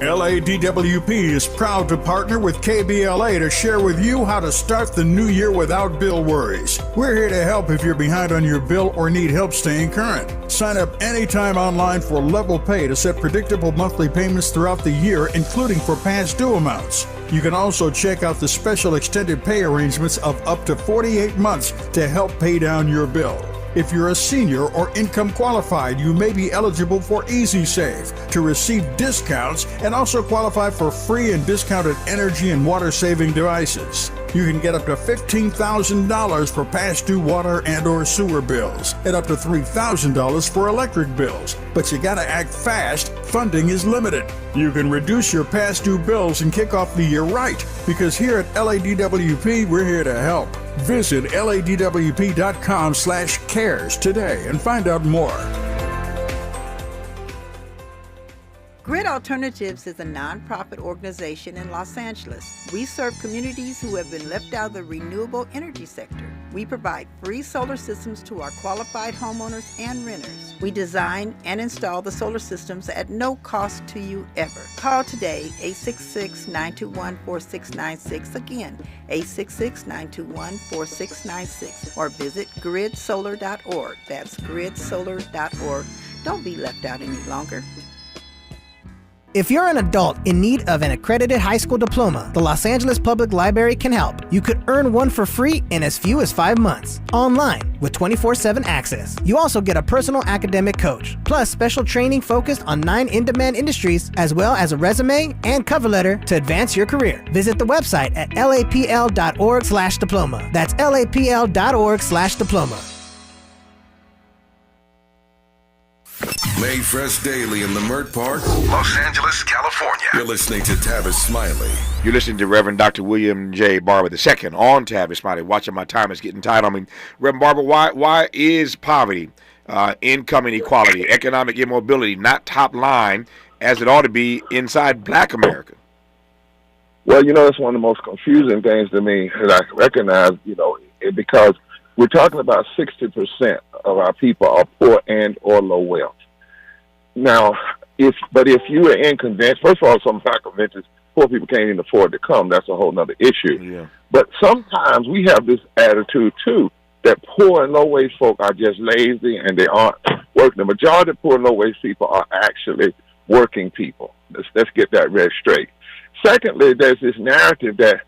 LADWP is proud to partner with KBLA to share with you how to start the new year without bill worries. We're here to help if you're behind on your bill or need help staying current. Sign up anytime online for Level Pay to set predictable monthly payments throughout the year, including for past due amounts. You can also check out the special extended pay arrangements of up to 48 months to help pay down your bill. If you're a senior or income qualified, you may be eligible for Easy Save to receive discounts and also qualify for free and discounted energy and water saving devices. You can get up to $15,000 for past due water and or sewer bills, and up to $3,000 for electric bills. But you gotta act fast. Funding is limited. You can reduce your past due bills and kick off the year right, because here at LADWP, we're here to help. Visit ladwp.com/cares today and find out more. Grid Alternatives is a nonprofit organization in Los Angeles. We serve communities who have been left out of the renewable energy sector. We provide free solar systems to our qualified homeowners and renters. We design and install the solar systems at no cost to you ever. Call today, 866-921-4696. Again, 866-921-4696. Or visit gridsolar.org. That's gridsolar.org. Don't be left out any longer. If you're an adult in need of an accredited high school diploma, the Los Angeles Public Library can help. You could earn one for free in as few as 5 months, online with 24/7 access. You also get a personal academic coach, plus special training focused on 9 in-demand industries, as well as a resume and cover letter to advance your career. Visit the website at lapl.org/diploma. That's lapl.org/diploma. Made fresh daily in the Mert Park, Los Angeles, California. You're listening to Tavis Smiley. You're listening to Reverend Dr. William J. Barber II on Tavis Smiley. Watching my time is getting tight on me. Reverend Barber, why is poverty, income inequality, economic immobility not top line as it ought to be inside Black America? Well, that's one of the most confusing things to me that I recognize, because we're talking about 60% of our people are poor and or low wealth. Now, if you are in conventions, first of all, some Black conventions, poor people can't even afford to come. That's a whole other issue. Yeah. But sometimes we have this attitude, too, that poor and low-wage folk are just lazy and they aren't working. The majority of poor and low-wage people are actually working people. Let's get that read straight. Secondly, there's this narrative that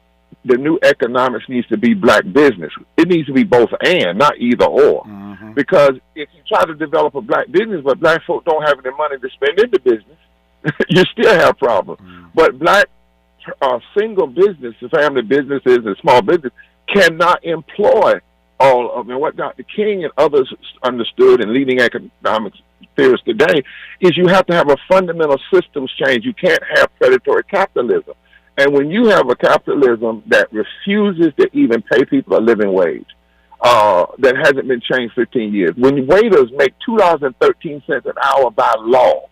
the new economics needs to be Black business. It needs to be both and, not either or. Mm-hmm. Because if you try to develop a Black business, but Black folk don't have any money to spend in the business, you still have problems. Mm-hmm. But Black single business, family businesses and small business cannot employ all of them. What Dr. King and others understood in leading economics theorists today is you have to have a fundamental systems change. You can't have predatory capitalism. And when you have a capitalism that refuses to even pay people a living wage, that hasn't been changed 15 years, when waiters make $2.13 an hour by law,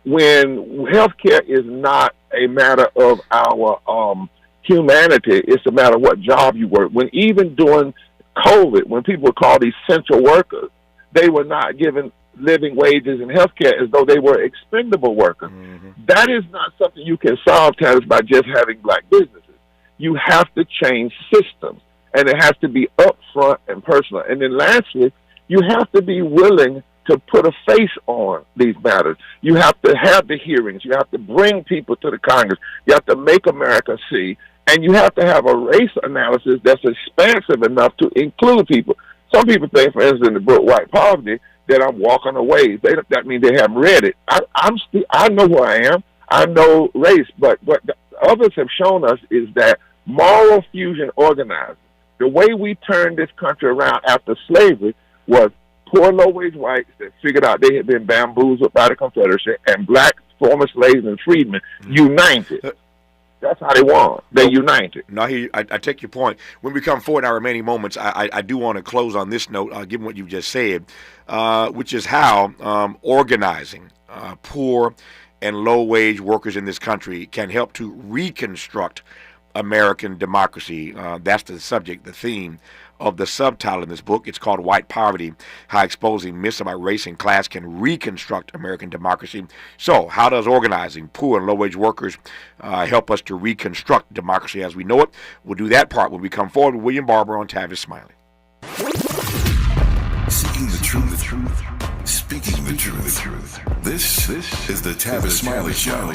when healthcare is not a matter of our humanity, it's a matter of what job you work. When even during COVID, when people were called essential workers, they were not given living wages and health care as though they were expendable workers. Mm-hmm. That is not something you can solve, Tavis, by just having Black businesses. You have to change systems, and it has to be upfront and personal. And then lastly, you have to be willing to put a face on these matters. You have to have the hearings. You have to bring people to the Congress. You have to make America see. And you have to have a race analysis that's expansive enough to include people. Some people think, for instance, in the book White Poverty, that I'm walking away. That means they haven't read it. I know who I am. I know race. But what others have shown us is that moral fusion organizing, the way we turned this country around after slavery, was poor, low-wage whites that figured out they had been bamboozled by the Confederacy, and Black former slaves and freedmen united. That's how they won. They united. No, I take your point. When we come forward in our remaining moments, I do want to close on this note, given what you just said, which is how organizing poor and low-wage workers in this country can help to reconstruct American democracy. That's the subject, the theme of the subtitle in this book. It's called White Poverty, How Exposing Myths About Race and Class Can Reconstruct American Democracy. So, how does organizing poor and low-wage workers help us to reconstruct democracy as we know it? We'll do that part when we come forward with William Barber on Tavis Smiley. Seeking the truth. Speaking the truth. This is the Tavis Smiley Show.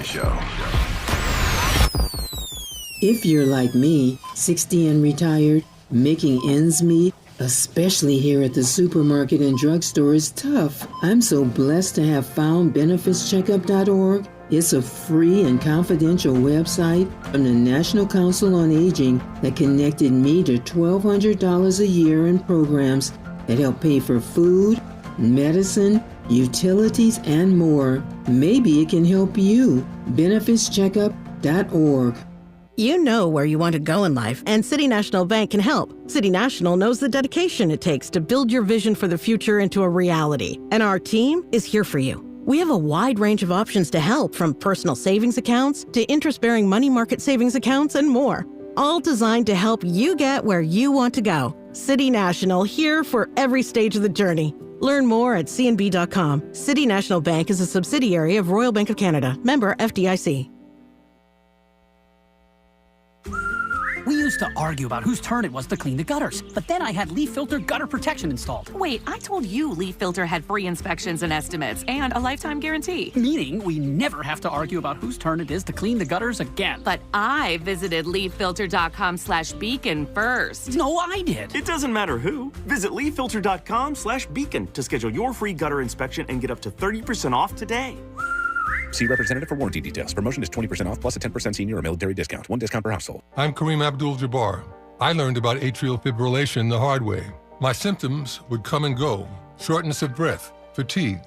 If you're like me, 60 and retired, making ends meet, especially here at the supermarket and drugstore, is tough. I'm so blessed to have found benefitscheckup.org. It's a free and confidential website from the National Council on Aging that connected me to $1,200 a year in programs that help pay for food, medicine, utilities, and more. Maybe it can help you. BenefitsCheckup.org. You know where you want to go in life, and City National Bank can help. City National knows the dedication it takes to build your vision for the future into a reality, and our team is here for you. We have a wide range of options to help, from personal savings accounts to interest-bearing money market savings accounts and more, all designed to help you get where you want to go. City National, here for every stage of the journey. Learn more at cnb.com. City National Bank is a subsidiary of Royal Bank of Canada, member FDIC. We used to argue about whose turn it was to clean the gutters, but then I had Leaf Filter gutter protection installed. Wait, I told you Leaf Filter had free inspections and estimates and a lifetime guarantee. Meaning we never have to argue about whose turn it is to clean the gutters again. But I visited leaffilter.com/beacon first. No, I did. It doesn't matter who. Visit leaffilter.com/beacon to schedule your free gutter inspection and get up to 30% off today. See representative for warranty details. Promotion is 20% off plus a 10% senior or military discount. One discount per household. I'm Kareem Abdul-Jabbar. I learned about atrial fibrillation the hard way. My symptoms would come and go. Shortness of breath, fatigue.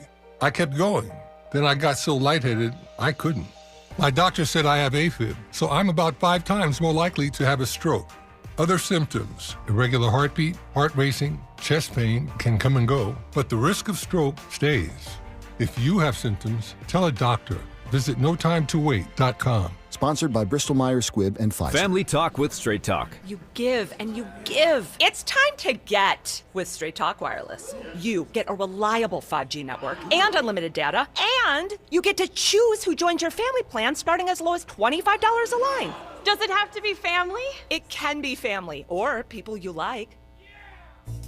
I kept going. Then I got so lightheaded, I couldn't. My doctor said I have AFib, so I'm about 5 times more likely to have a stroke. Other symptoms, irregular heartbeat, heart racing, chest pain can come and go, but the risk of stroke stays. If you have symptoms, tell a doctor. Visit notimetowait.com. Sponsored by Bristol-Myers Squibb and Pfizer. Family Talk with Straight Talk. You give and you give. It's time to get with Straight Talk Wireless. You get a reliable 5G network and unlimited data, and you get to choose who joins your family plan starting as low as $25 a line. Does it have to be family? It can be family or people you like.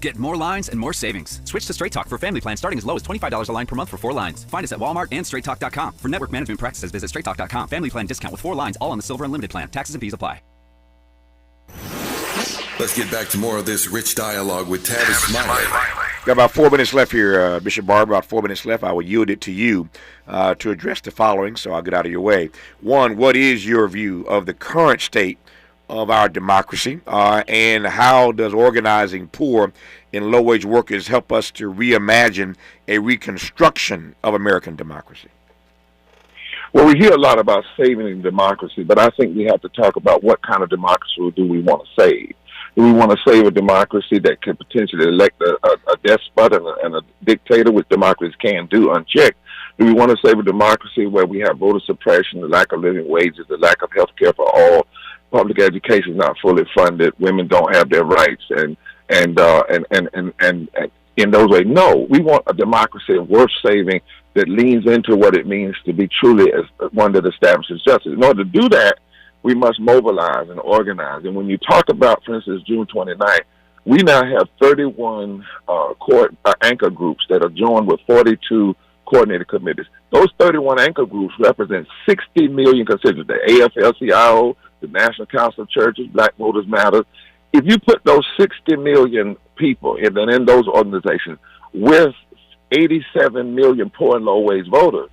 Get more lines and more savings. Switch to Straight Talk for family plan starting as low as $25 a line per month for 4 lines. Find us at Walmart and straighttalk.com. For network management practices, visit straighttalk.com. Family plan discount with 4 lines, all on the Silver Unlimited plan. Taxes and fees apply. Let's get back to more of this rich dialogue with Tavis Smiley. Got about 4 minutes left here, Bishop Barber. About 4 minutes left. I will yield it to you to address the following, so I'll get out of your way. One, what is your view of the current state of our democracy, and how does organizing poor and low-wage workers help us to reimagine a reconstruction of American democracy? Well, we hear a lot about saving democracy, but I think we have to talk about what kind of democracy do we want to save. Do we want to save a democracy that can potentially elect a despot and a dictator, which democracies can do unchecked? Do we want to save a democracy where we have voter suppression, the lack of living wages, the lack of health care for all, public education is not fully funded, women don't have their rights, and in those ways? No, we want a democracy worth saving that leans into what it means to be truly as one that establishes justice. In order to do that, we must mobilize and organize. And when you talk about, for instance, June 29th, we now have 31 anchor groups that are joined with 42 coordinated committees. Those 31 anchor groups represent 60 million constituents, the AFL-CIO, the National Council of Churches, Black Voters Matter. If you put those 60 million people in those organizations with 87 million poor and low-wage voters,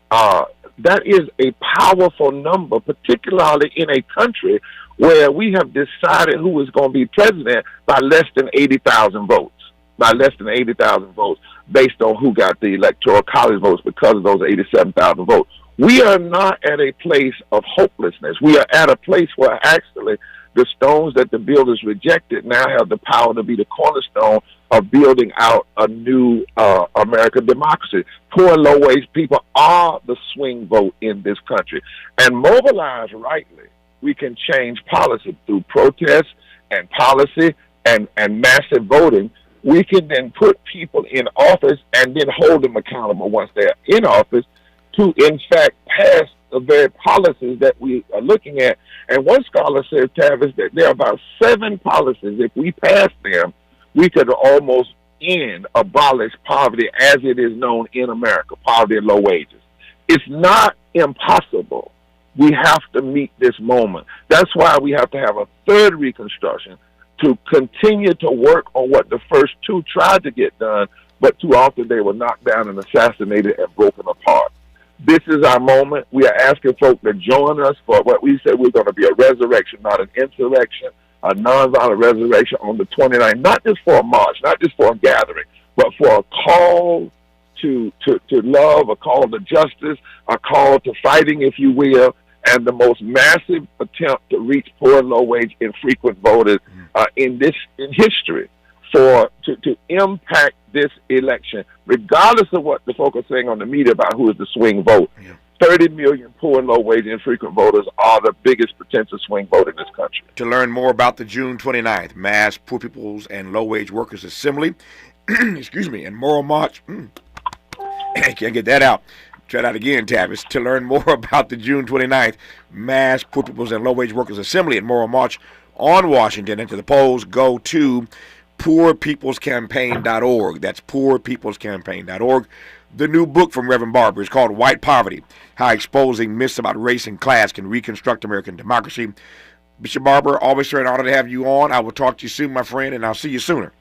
that is a powerful number, particularly in a country where we have decided who is going to be president by less than 80,000 votes. By less than 80,000 votes, based on who got the electoral college votes because of those 87,000 votes. We are not at a place of hopelessness. We are at a place where actually the stones that the builders rejected now have the power to be the cornerstone of building out a new American democracy. Poor and low-wage people are the swing vote in this country. And mobilized rightly, we can change policy through protests and policy and massive voting. We can then put people in office and then hold them accountable once they're in office to, in fact, pass the very policies that we are looking at. And one scholar says, Tavis, that there are about 7 policies. If we pass them, we could almost abolish poverty as it is known in America, poverty and low wages. It's not impossible. We have to meet this moment. That's why we have to have a third Reconstruction to continue to work on what the first 2 tried to get done, but too often they were knocked down and assassinated and broken apart. This is our moment. We are asking folk to join us for what we said we're going to be a resurrection, not an insurrection, a nonviolent resurrection on the 29th, not just for a march, not just for a gathering, but for a call to love, a call to justice, a call to fighting, if you will, and the most massive attempt to reach poor and low-wage infrequent voters in history to impact this election, regardless of what the folk are saying on the media about who is the swing vote. 30 million poor and low-wage infrequent voters are the biggest potential swing vote in this country. To learn more about the June 29th Mass Poor People's and Low-Wage Workers Assembly, and Moral March, can't get that out. Try that again, Tavis. To learn more about the June 29th Mass Poor People's and Low-Wage Workers Assembly and Moral March on Washington and to the polls, go to poorpeoplescampaign.org. That's poorpeoplescampaign.org. The new book from Reverend Barber is called White Poverty, How Exposing Myths About Race and Class Can Reconstruct American Democracy. Bishop Barber, always an honor to have you on. I will talk to you soon, my friend, and I'll see you sooner.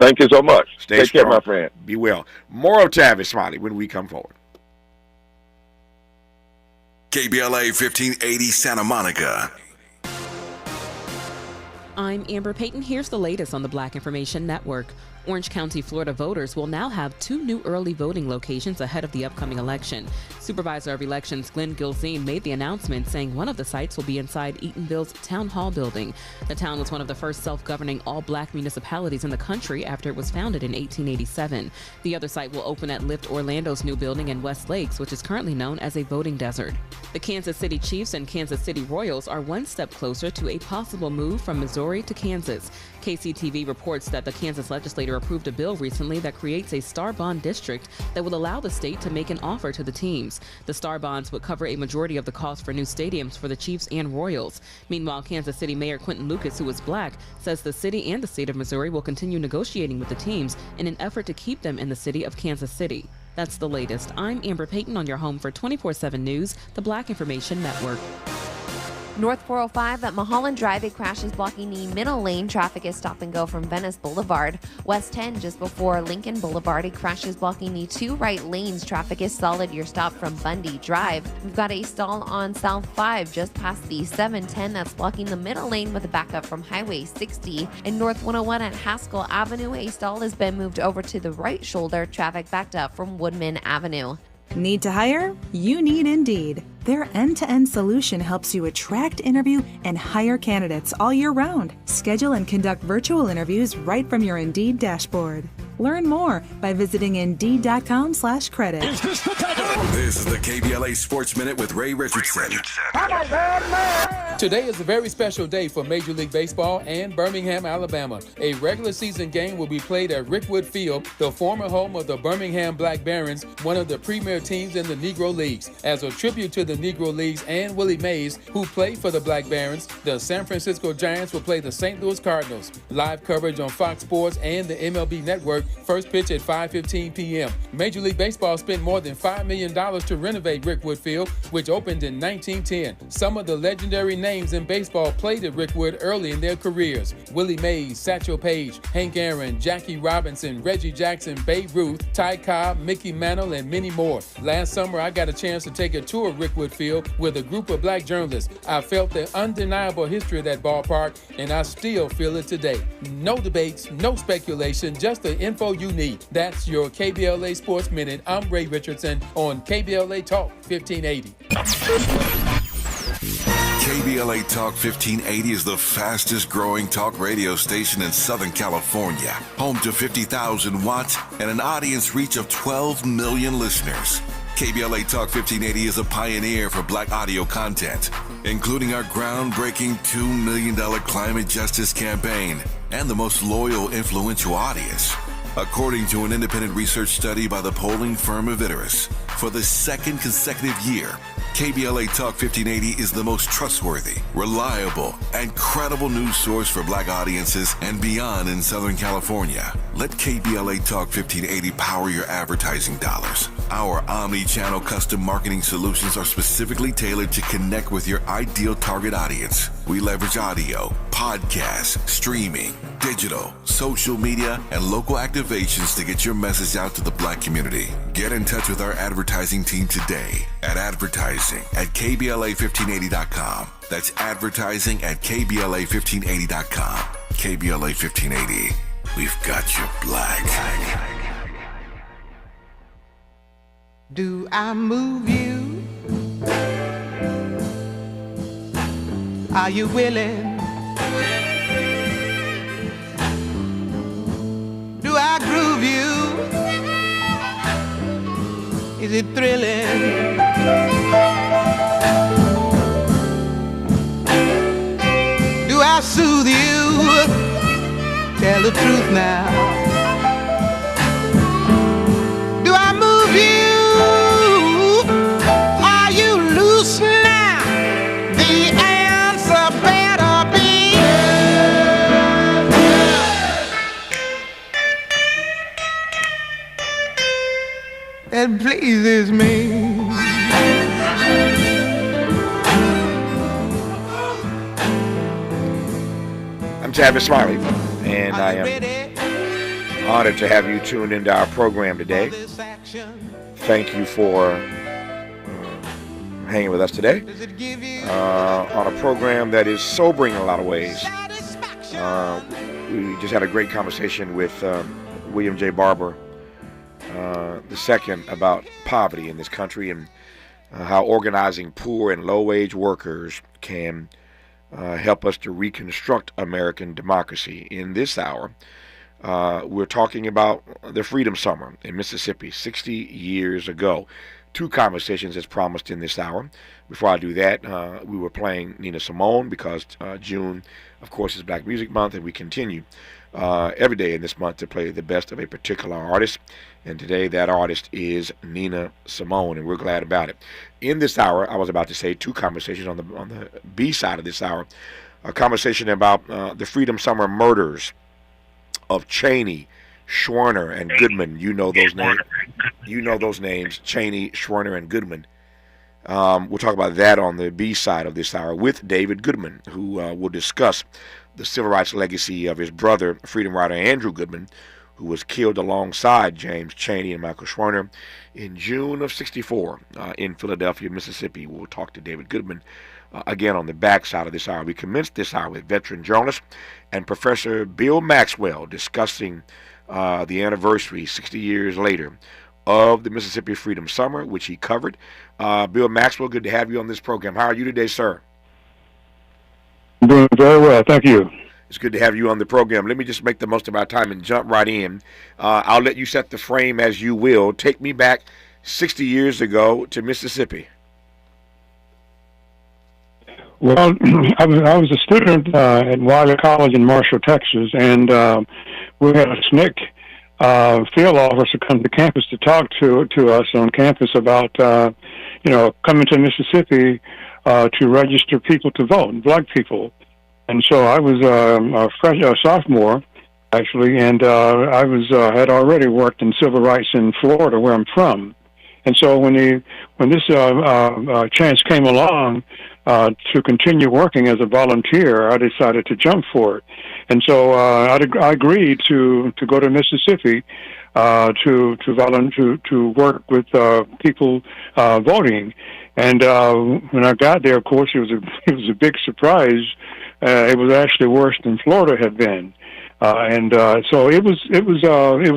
Thank you so much. Take care, my friend. Be well. More of Tavis Smiley when we come forward. KBLA 1580 Santa Monica. I'm Amber Payton. Here's the latest on the Black Information Network. Orange County, Florida voters will now have 2 new early voting locations ahead of the upcoming election. Supervisor of Elections Glenn Gilzine made the announcement, saying one of the sites will be inside Eatonville's Town Hall building. The town was one of the first self-governing all-black municipalities in the country after it was founded in 1887. The other site will open at Lyft Orlando's new building in West Lakes, which is currently known as a voting desert. The Kansas City Chiefs and Kansas City Royals are one step closer to a possible move from Missouri to Kansas. KCTV reports that the Kansas legislature approved a bill recently that creates a star bond district that will allow the state to make an offer to the teams. The star bonds would cover a majority of the cost for new stadiums for the Chiefs and Royals. Meanwhile, Kansas City Mayor Quentin Lucas, who is black, says the city and the state of Missouri will continue negotiating with the teams in an effort to keep them in the city of Kansas City. That's the latest. I'm Amber Payton on your home for 24/7 News, the Black Information Network. North 405 at Mulholland Drive, a crash is blocking the middle lane. Traffic is stop and go from Venice Boulevard. West 10 just before Lincoln Boulevard, a crash is blocking the 2 right lanes. Traffic is solid. Your stop from Bundy Drive. We've got a stall on South 5 just past the 710 that's blocking the middle lane with a backup from Highway 60. In North 101 at Haskell Avenue, a stall has been moved over to the right shoulder. Traffic backed up from Woodman Avenue. Need to hire? You need Indeed. Their end-to-end solution helps you attract, interview, and hire candidates all year round. Schedule and conduct virtual interviews right from your Indeed dashboard. Learn more by visiting Indeed.com/credit. This is the KBLA Sports Minute with Ray Richardson. Today is a very special day for Major League Baseball and Birmingham, Alabama. A regular season game will be played at Rickwood Field, the former home of the Birmingham Black Barons, one of the premier teams in the Negro Leagues. As a tribute to the Negro Leagues and Willie Mays, who played for the Black Barons, the San Francisco Giants will play the St. Louis Cardinals. Live coverage on Fox Sports and the MLB Network. First pitch at 5:15 p.m. Major League Baseball spent more than $5 million to renovate Rickwood Field, which opened in 1910. Some of the legendary names in baseball played at Rickwood early in their careers. Willie Mays, Satchel Paige, Hank Aaron, Jackie Robinson, Reggie Jackson, Babe Ruth, Ty Cobb, Mickey Mantle, and many more. Last summer, I got a chance to take a tour of Rickwood Field with a group of black journalists. I felt the undeniable history of that ballpark, and I still feel it today. No debates, no speculation, just the info you need. That's your KBLA Sports Minute. I'm Ray Richardson on KBLA Talk 1580. KBLA Talk 1580 is the fastest growing talk radio station in Southern California. Home to 50,000 watts and an audience reach of 12 million listeners. KBLA Talk 1580 is a pioneer for black audio content, including our groundbreaking $2 million climate justice campaign and the most loyal, influential audience. According to an independent research study by the polling firm Aviterus, for the second consecutive year, KBLA Talk 1580 is the most trustworthy, reliable, and credible news source for black audiences and beyond in Southern California. Let KBLA Talk 1580 power your advertising dollars. Our omni-channel custom marketing solutions are specifically tailored to connect with your ideal target audience. We leverage audio, podcasts, streaming, digital, social media, and local activations to get your message out to the black community. Get in touch with our advertising team today at advertising@KBLA1580.com. That's advertising@KBLA1580.com. KBLA 1580. We've got your black. Do I move you? Are you willing? Do I groove you? Is it thrilling? Do I soothe you? Tell the truth now. Do I move you? Are you loose now? The answer better be that pleases me. I'm Tavis Smiley, and I am honored to have you tuned into our program today. Thank you for hanging with us today on a program that is sobering in a lot of ways. We just had a great conversation with William J. Barber II about poverty in this country and how organizing poor and low-wage workers can help us to reconstruct American democracy. In this hour, we're talking about the Freedom Summer in Mississippi 60 years ago. Two conversations as promised in this hour. Before I do that, we were playing Nina Simone because June, of course, is Black Music Month, and we continue every day in this month to play the best of a particular artist. And today that artist is Nina Simone, and we're glad about it. In this hour, I was about to say two conversations on the B side of this hour. A conversation about the Freedom Summer murders of Cheney, Schwerner, and Goodman. You know those names. You know those names, Cheney, Schwerner, and Goodman. We'll talk about that on the B side of this hour with David Goodman, who will discuss the civil rights legacy of his brother, freedom writer Andrew Goodman, who was killed alongside James Cheney and Michael Schwerner in June of '64 in Philadelphia, Mississippi. We'll talk to David Goodman again on the back side of this hour. We commenced this hour with veteran journalist and Professor Bill Maxwell discussing the anniversary 60 years later of the Mississippi Freedom Summer, which he covered. Bill Maxwell, good to have you on this program. How are you today, sir? I'm doing very well, thank you. It's good to have you on the program. Let me just make the most of our time and jump right in. I'll let you set the frame as you will. Take me back 60 years ago to Mississippi. Well, I was a student at Wiley College in Marshall, Texas, and we had a SNCC field officer come to campus to talk to us on campus about, coming to Mississippi to register people to vote, black people. And so I was a sophomore, actually, and I had already worked in civil rights in Florida, where I'm from. And so when this chance came along to continue working as a volunteer, I decided to jump for it. And so I agreed to go to Mississippi to work with people voting. And when I got there, of course, it was a big surprise. It was actually worse than Florida had been, so it was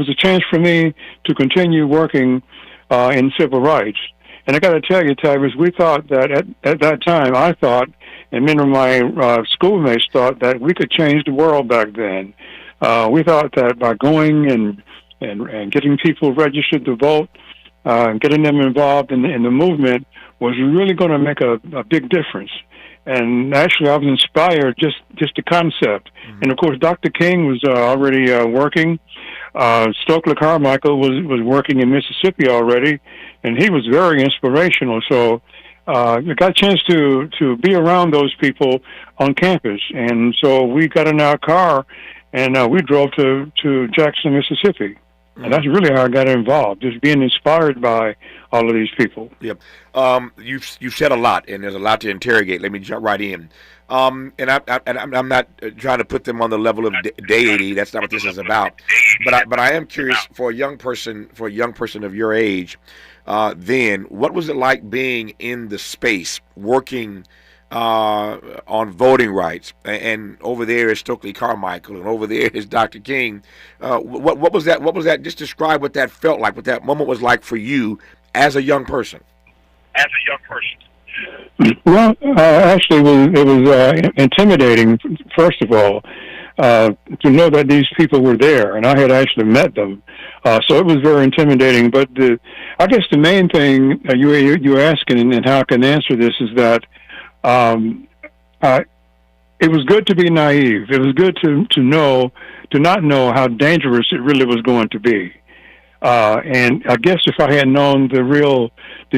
a chance for me to continue working in civil rights. And I got to tell you, Tavis, we thought that at that time, I thought, and many of my schoolmates thought that we could change the world back then. We thought that by going and getting people registered to vote, and getting them involved in the movement was really going to make a big difference. And actually, I was inspired just the concept. Mm-hmm. And of course, Dr. King was already working. Stokely Carmichael was working in Mississippi already, and he was very inspirational. So I got a chance to be around those people on campus. And so we got in our car, and we drove to Jackson, Mississippi. And that's really how I got involved, just being inspired by all of these people. Yep. You've said a lot, and there's a lot to interrogate. Let me jump right in. And I'm not trying to put them on the level of deity. That's not what this is about. But I am curious, for a young person of your age, then what was it like being in the space, working on voting rights, and over there is Stokely Carmichael, and over there is Dr. King. What was that? What was that? Just describe what that felt like, what that moment was like for you as a young person. Well, actually, it was intimidating. First of all, to know that these people were there, and I had actually met them, so it was very intimidating. But I guess the main thing you're asking, and how I can answer this, is that it was good to be naive. It was good to not know how dangerous it really was going to be. And I guess if I had known the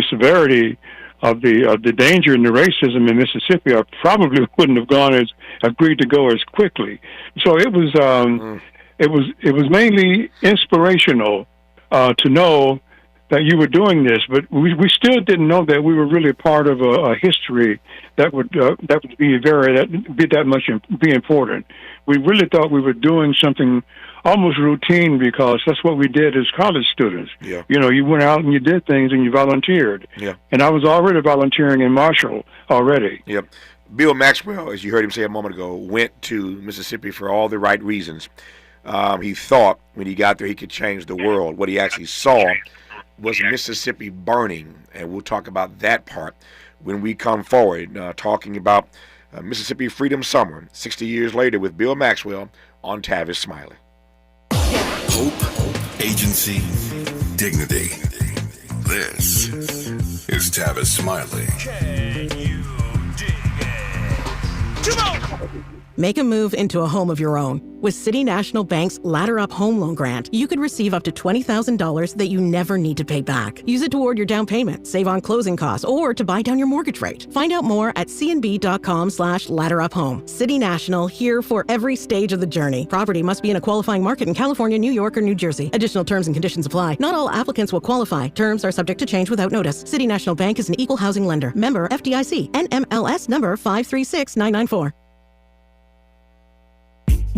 severity of the danger and the racism in Mississippi, I probably wouldn't have agreed to go as quickly. So it was mainly inspirational to know that you were doing this, but we still didn't know that we were really part of a history that would be important. We really thought we were doing something almost routine, because that's what we did as college students. Yeah. You know, you went out and you did things and you volunteered. Yeah. And I was already volunteering in Marshall already. Yep. Bill Maxwell, as you heard him say a moment ago, went to Mississippi for all the right reasons. He thought when he got there he could change the world. What he actually saw was Mississippi burning, and we'll talk about that part when we come forward, talking about Mississippi Freedom Summer, 60 years later, with Bill Maxwell on Tavis Smiley. Hope, agency, dignity. This is Tavis Smiley. Can you dig it? Come on! Make a move into a home of your own. With City National Bank's Ladder Up Home Loan Grant, you could receive up to $20,000 that you never need to pay back. Use it toward your down payment, save on closing costs, or to buy down your mortgage rate. Find out more at cnb.com/ladderuphome. City National, here for every stage of the journey. Property must be in a qualifying market in California, New York, or New Jersey. Additional terms and conditions apply. Not all applicants will qualify. Terms are subject to change without notice. City National Bank is an equal housing lender. Member FDIC. NMLS number 536994.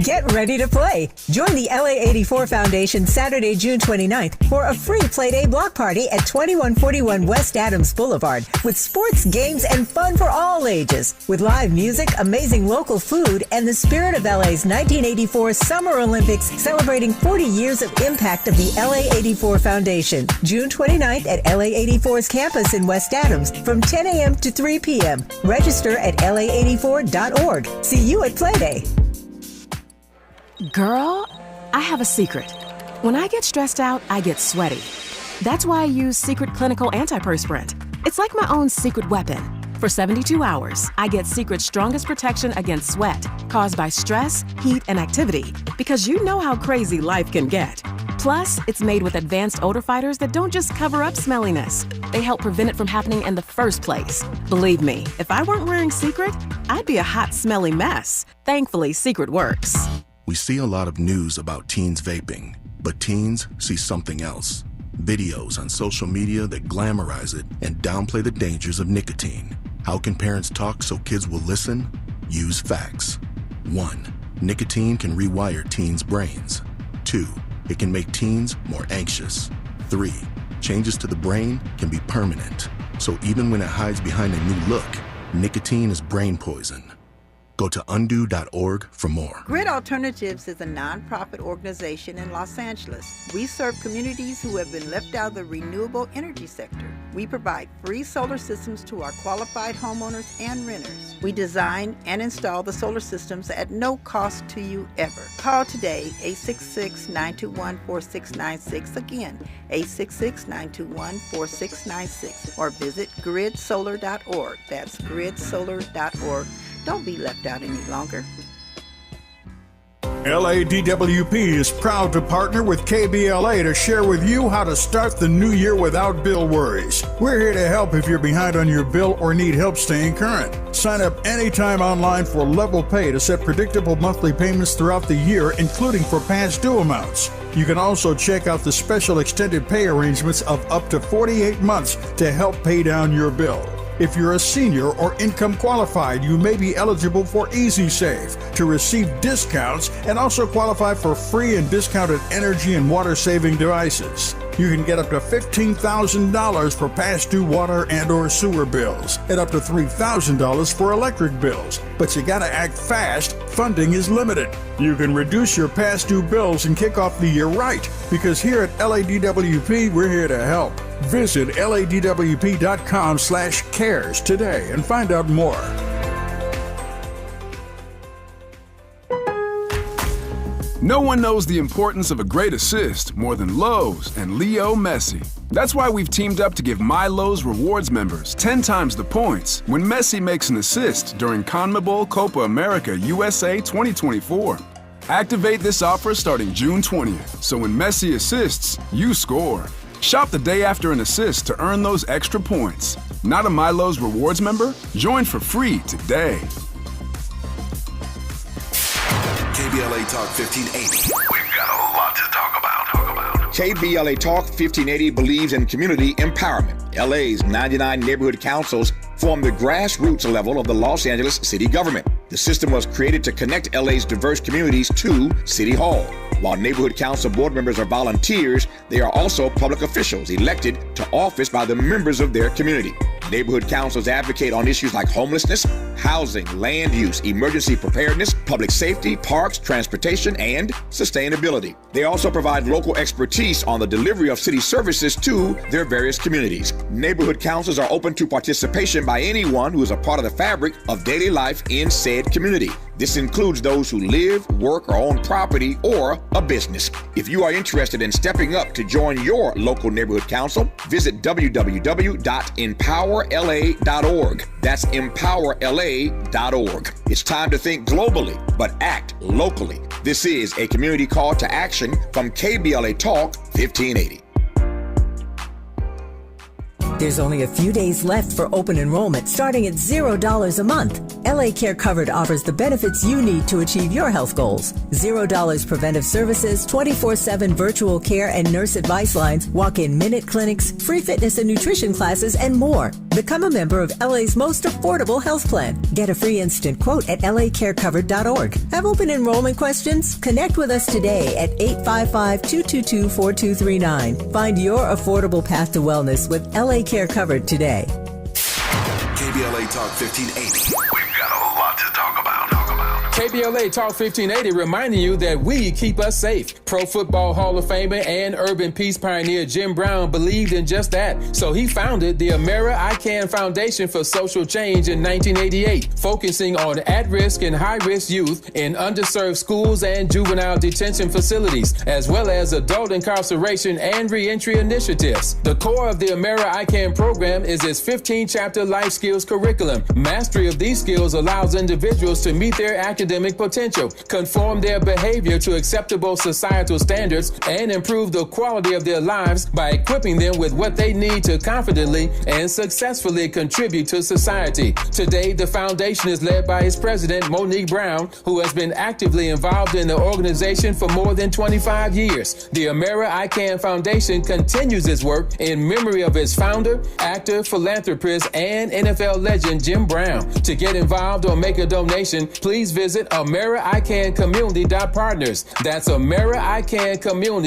Get ready to play. Join the LA84 Foundation Saturday, June 29th for a free Playday block party at 2141 West Adams Boulevard with sports, games, and fun for all ages. With live music, amazing local food, and the spirit of LA's 1984 Summer Olympics celebrating 40 years of impact of the LA84 Foundation. June 29th at LA84's campus in West Adams from 10 a.m. to 3 p.m. Register at la84.org. See you at Playday. Girl, I have a secret. When I get stressed out, I get sweaty. That's why I use Secret Clinical Antiperspirant. It's like my own secret weapon. For 72 hours, I get Secret's strongest protection against sweat caused by stress, heat, and activity, because you know how crazy life can get. Plus, it's made with advanced odor fighters that don't just cover up smelliness. They help prevent it from happening in the first place. Believe me, if I weren't wearing Secret, I'd be a hot, smelly mess. Thankfully, Secret works. We see a lot of news about teens vaping, but teens see something else. Videos on social media that glamorize it and downplay the dangers of nicotine. How can parents talk so kids will listen? Use facts. 1. Nicotine can rewire teens' brains. 2. It can make teens more anxious. 3. Changes to the brain can be permanent. So even when it hides behind a new look, nicotine is brain poison. Go to undo.org for more. Grid Alternatives is a nonprofit organization in Los Angeles. We serve communities who have been left out of the renewable energy sector. We provide free solar systems to our qualified homeowners and renters. We design and install the solar systems at no cost to you ever. Call today, 866-921-4696. Again, 866-921-4696. Or visit gridsolar.org. That's gridsolar.org. Don't be left out any longer. LADWP is proud to partner with KBLA to share with you how to start the new year without bill worries. We're here to help if you're behind on your bill or need help staying current. Sign up anytime online for Level Pay to set predictable monthly payments throughout the year, including for past due amounts. You can also check out the special extended pay arrangements of up to 48 months to help pay down your bill. If you're a senior or income qualified, you may be eligible for Easy Save to receive discounts and also qualify for free and discounted energy and water saving devices. You can get up to $15,000 for past due water and or sewer bills and up to $3,000 for electric bills. But you gotta act fast. Funding is limited. You can reduce your past due bills and kick off the year right, because here at LADWP, we're here to help. Visit ladwp.com/cares today and find out more. No one knows the importance of a great assist more than Lowe's and Leo Messi. That's why we've teamed up to give My Lowe's Rewards members 10 times the points when Messi makes an assist during CONMEBOL Copa America USA 2024. Activate this offer starting June 20th, so when Messi assists, you score. Shop the day after an assist to earn those extra points. Not a My Lowe's Rewards member? Join for free today. KBLA Talk 1580. We've got a lot to talk about. KBLA Talk 1580 believes in community empowerment. LA's 99 neighborhood councils form the grassroots level of the Los Angeles city government. The system was created to connect LA's diverse communities to City Hall. While neighborhood council board members are volunteers, they are also public officials elected to office by the members of their community. Neighborhood councils advocate on issues like homelessness, housing, land use, emergency preparedness, public safety, parks, transportation, and sustainability. They also provide local expertise on the delivery of city services to their various communities. Neighborhood councils are open to participation by anyone who is a part of the fabric of daily life in said community. This includes those who live, work, or own property or a business. If you are interested in stepping up to join your local neighborhood council, visit www.empowerla.org. That's empowerla.org. It's time to think globally, but act locally. This is a community call to action from KBLA Talk 1580. There's only a few days left for open enrollment, starting at $0 a month. LA Care Covered offers the benefits you need to achieve your health goals. $0 preventive services, 24/7 virtual care and nurse advice lines, walk-in minute clinics, free fitness and nutrition classes, and more. Become a member of LA's most affordable health plan. Get a free instant quote at lacarecovered.org. Have open enrollment questions? Connect with us today at 855-222-4239. Find your affordable path to wellness with LA Care Covered today. KBLA Talk 1580. We've got a lot to talk about. KBLA Talk 1580 reminding you that we keep us safe. Pro Football Hall of Famer and urban peace pioneer Jim Brown believed in just that. So he founded the Amera I Can Foundation for Social Change in 1988, focusing on at-risk and high-risk youth in underserved schools and juvenile detention facilities, as well as adult incarceration and reentry initiatives. The core of the Amera I Can program is its 15-chapter life skills curriculum. Mastery of these skills allows individuals to meet their academic potential, conform their behavior to acceptable societal standards, and improve the quality of their lives by equipping them with what they need to confidently and successfully contribute to society. Today, the foundation is led by its president, Monique Brown, who has been actively involved in the organization for more than 25 years. The Amera I Can Foundation continues its work in memory of its founder, actor, philanthropist, and NFL legend Jim Brown. To get involved or make a donation, please visit AmeriICanCommunity.partners. That's AmeriICanCommunity.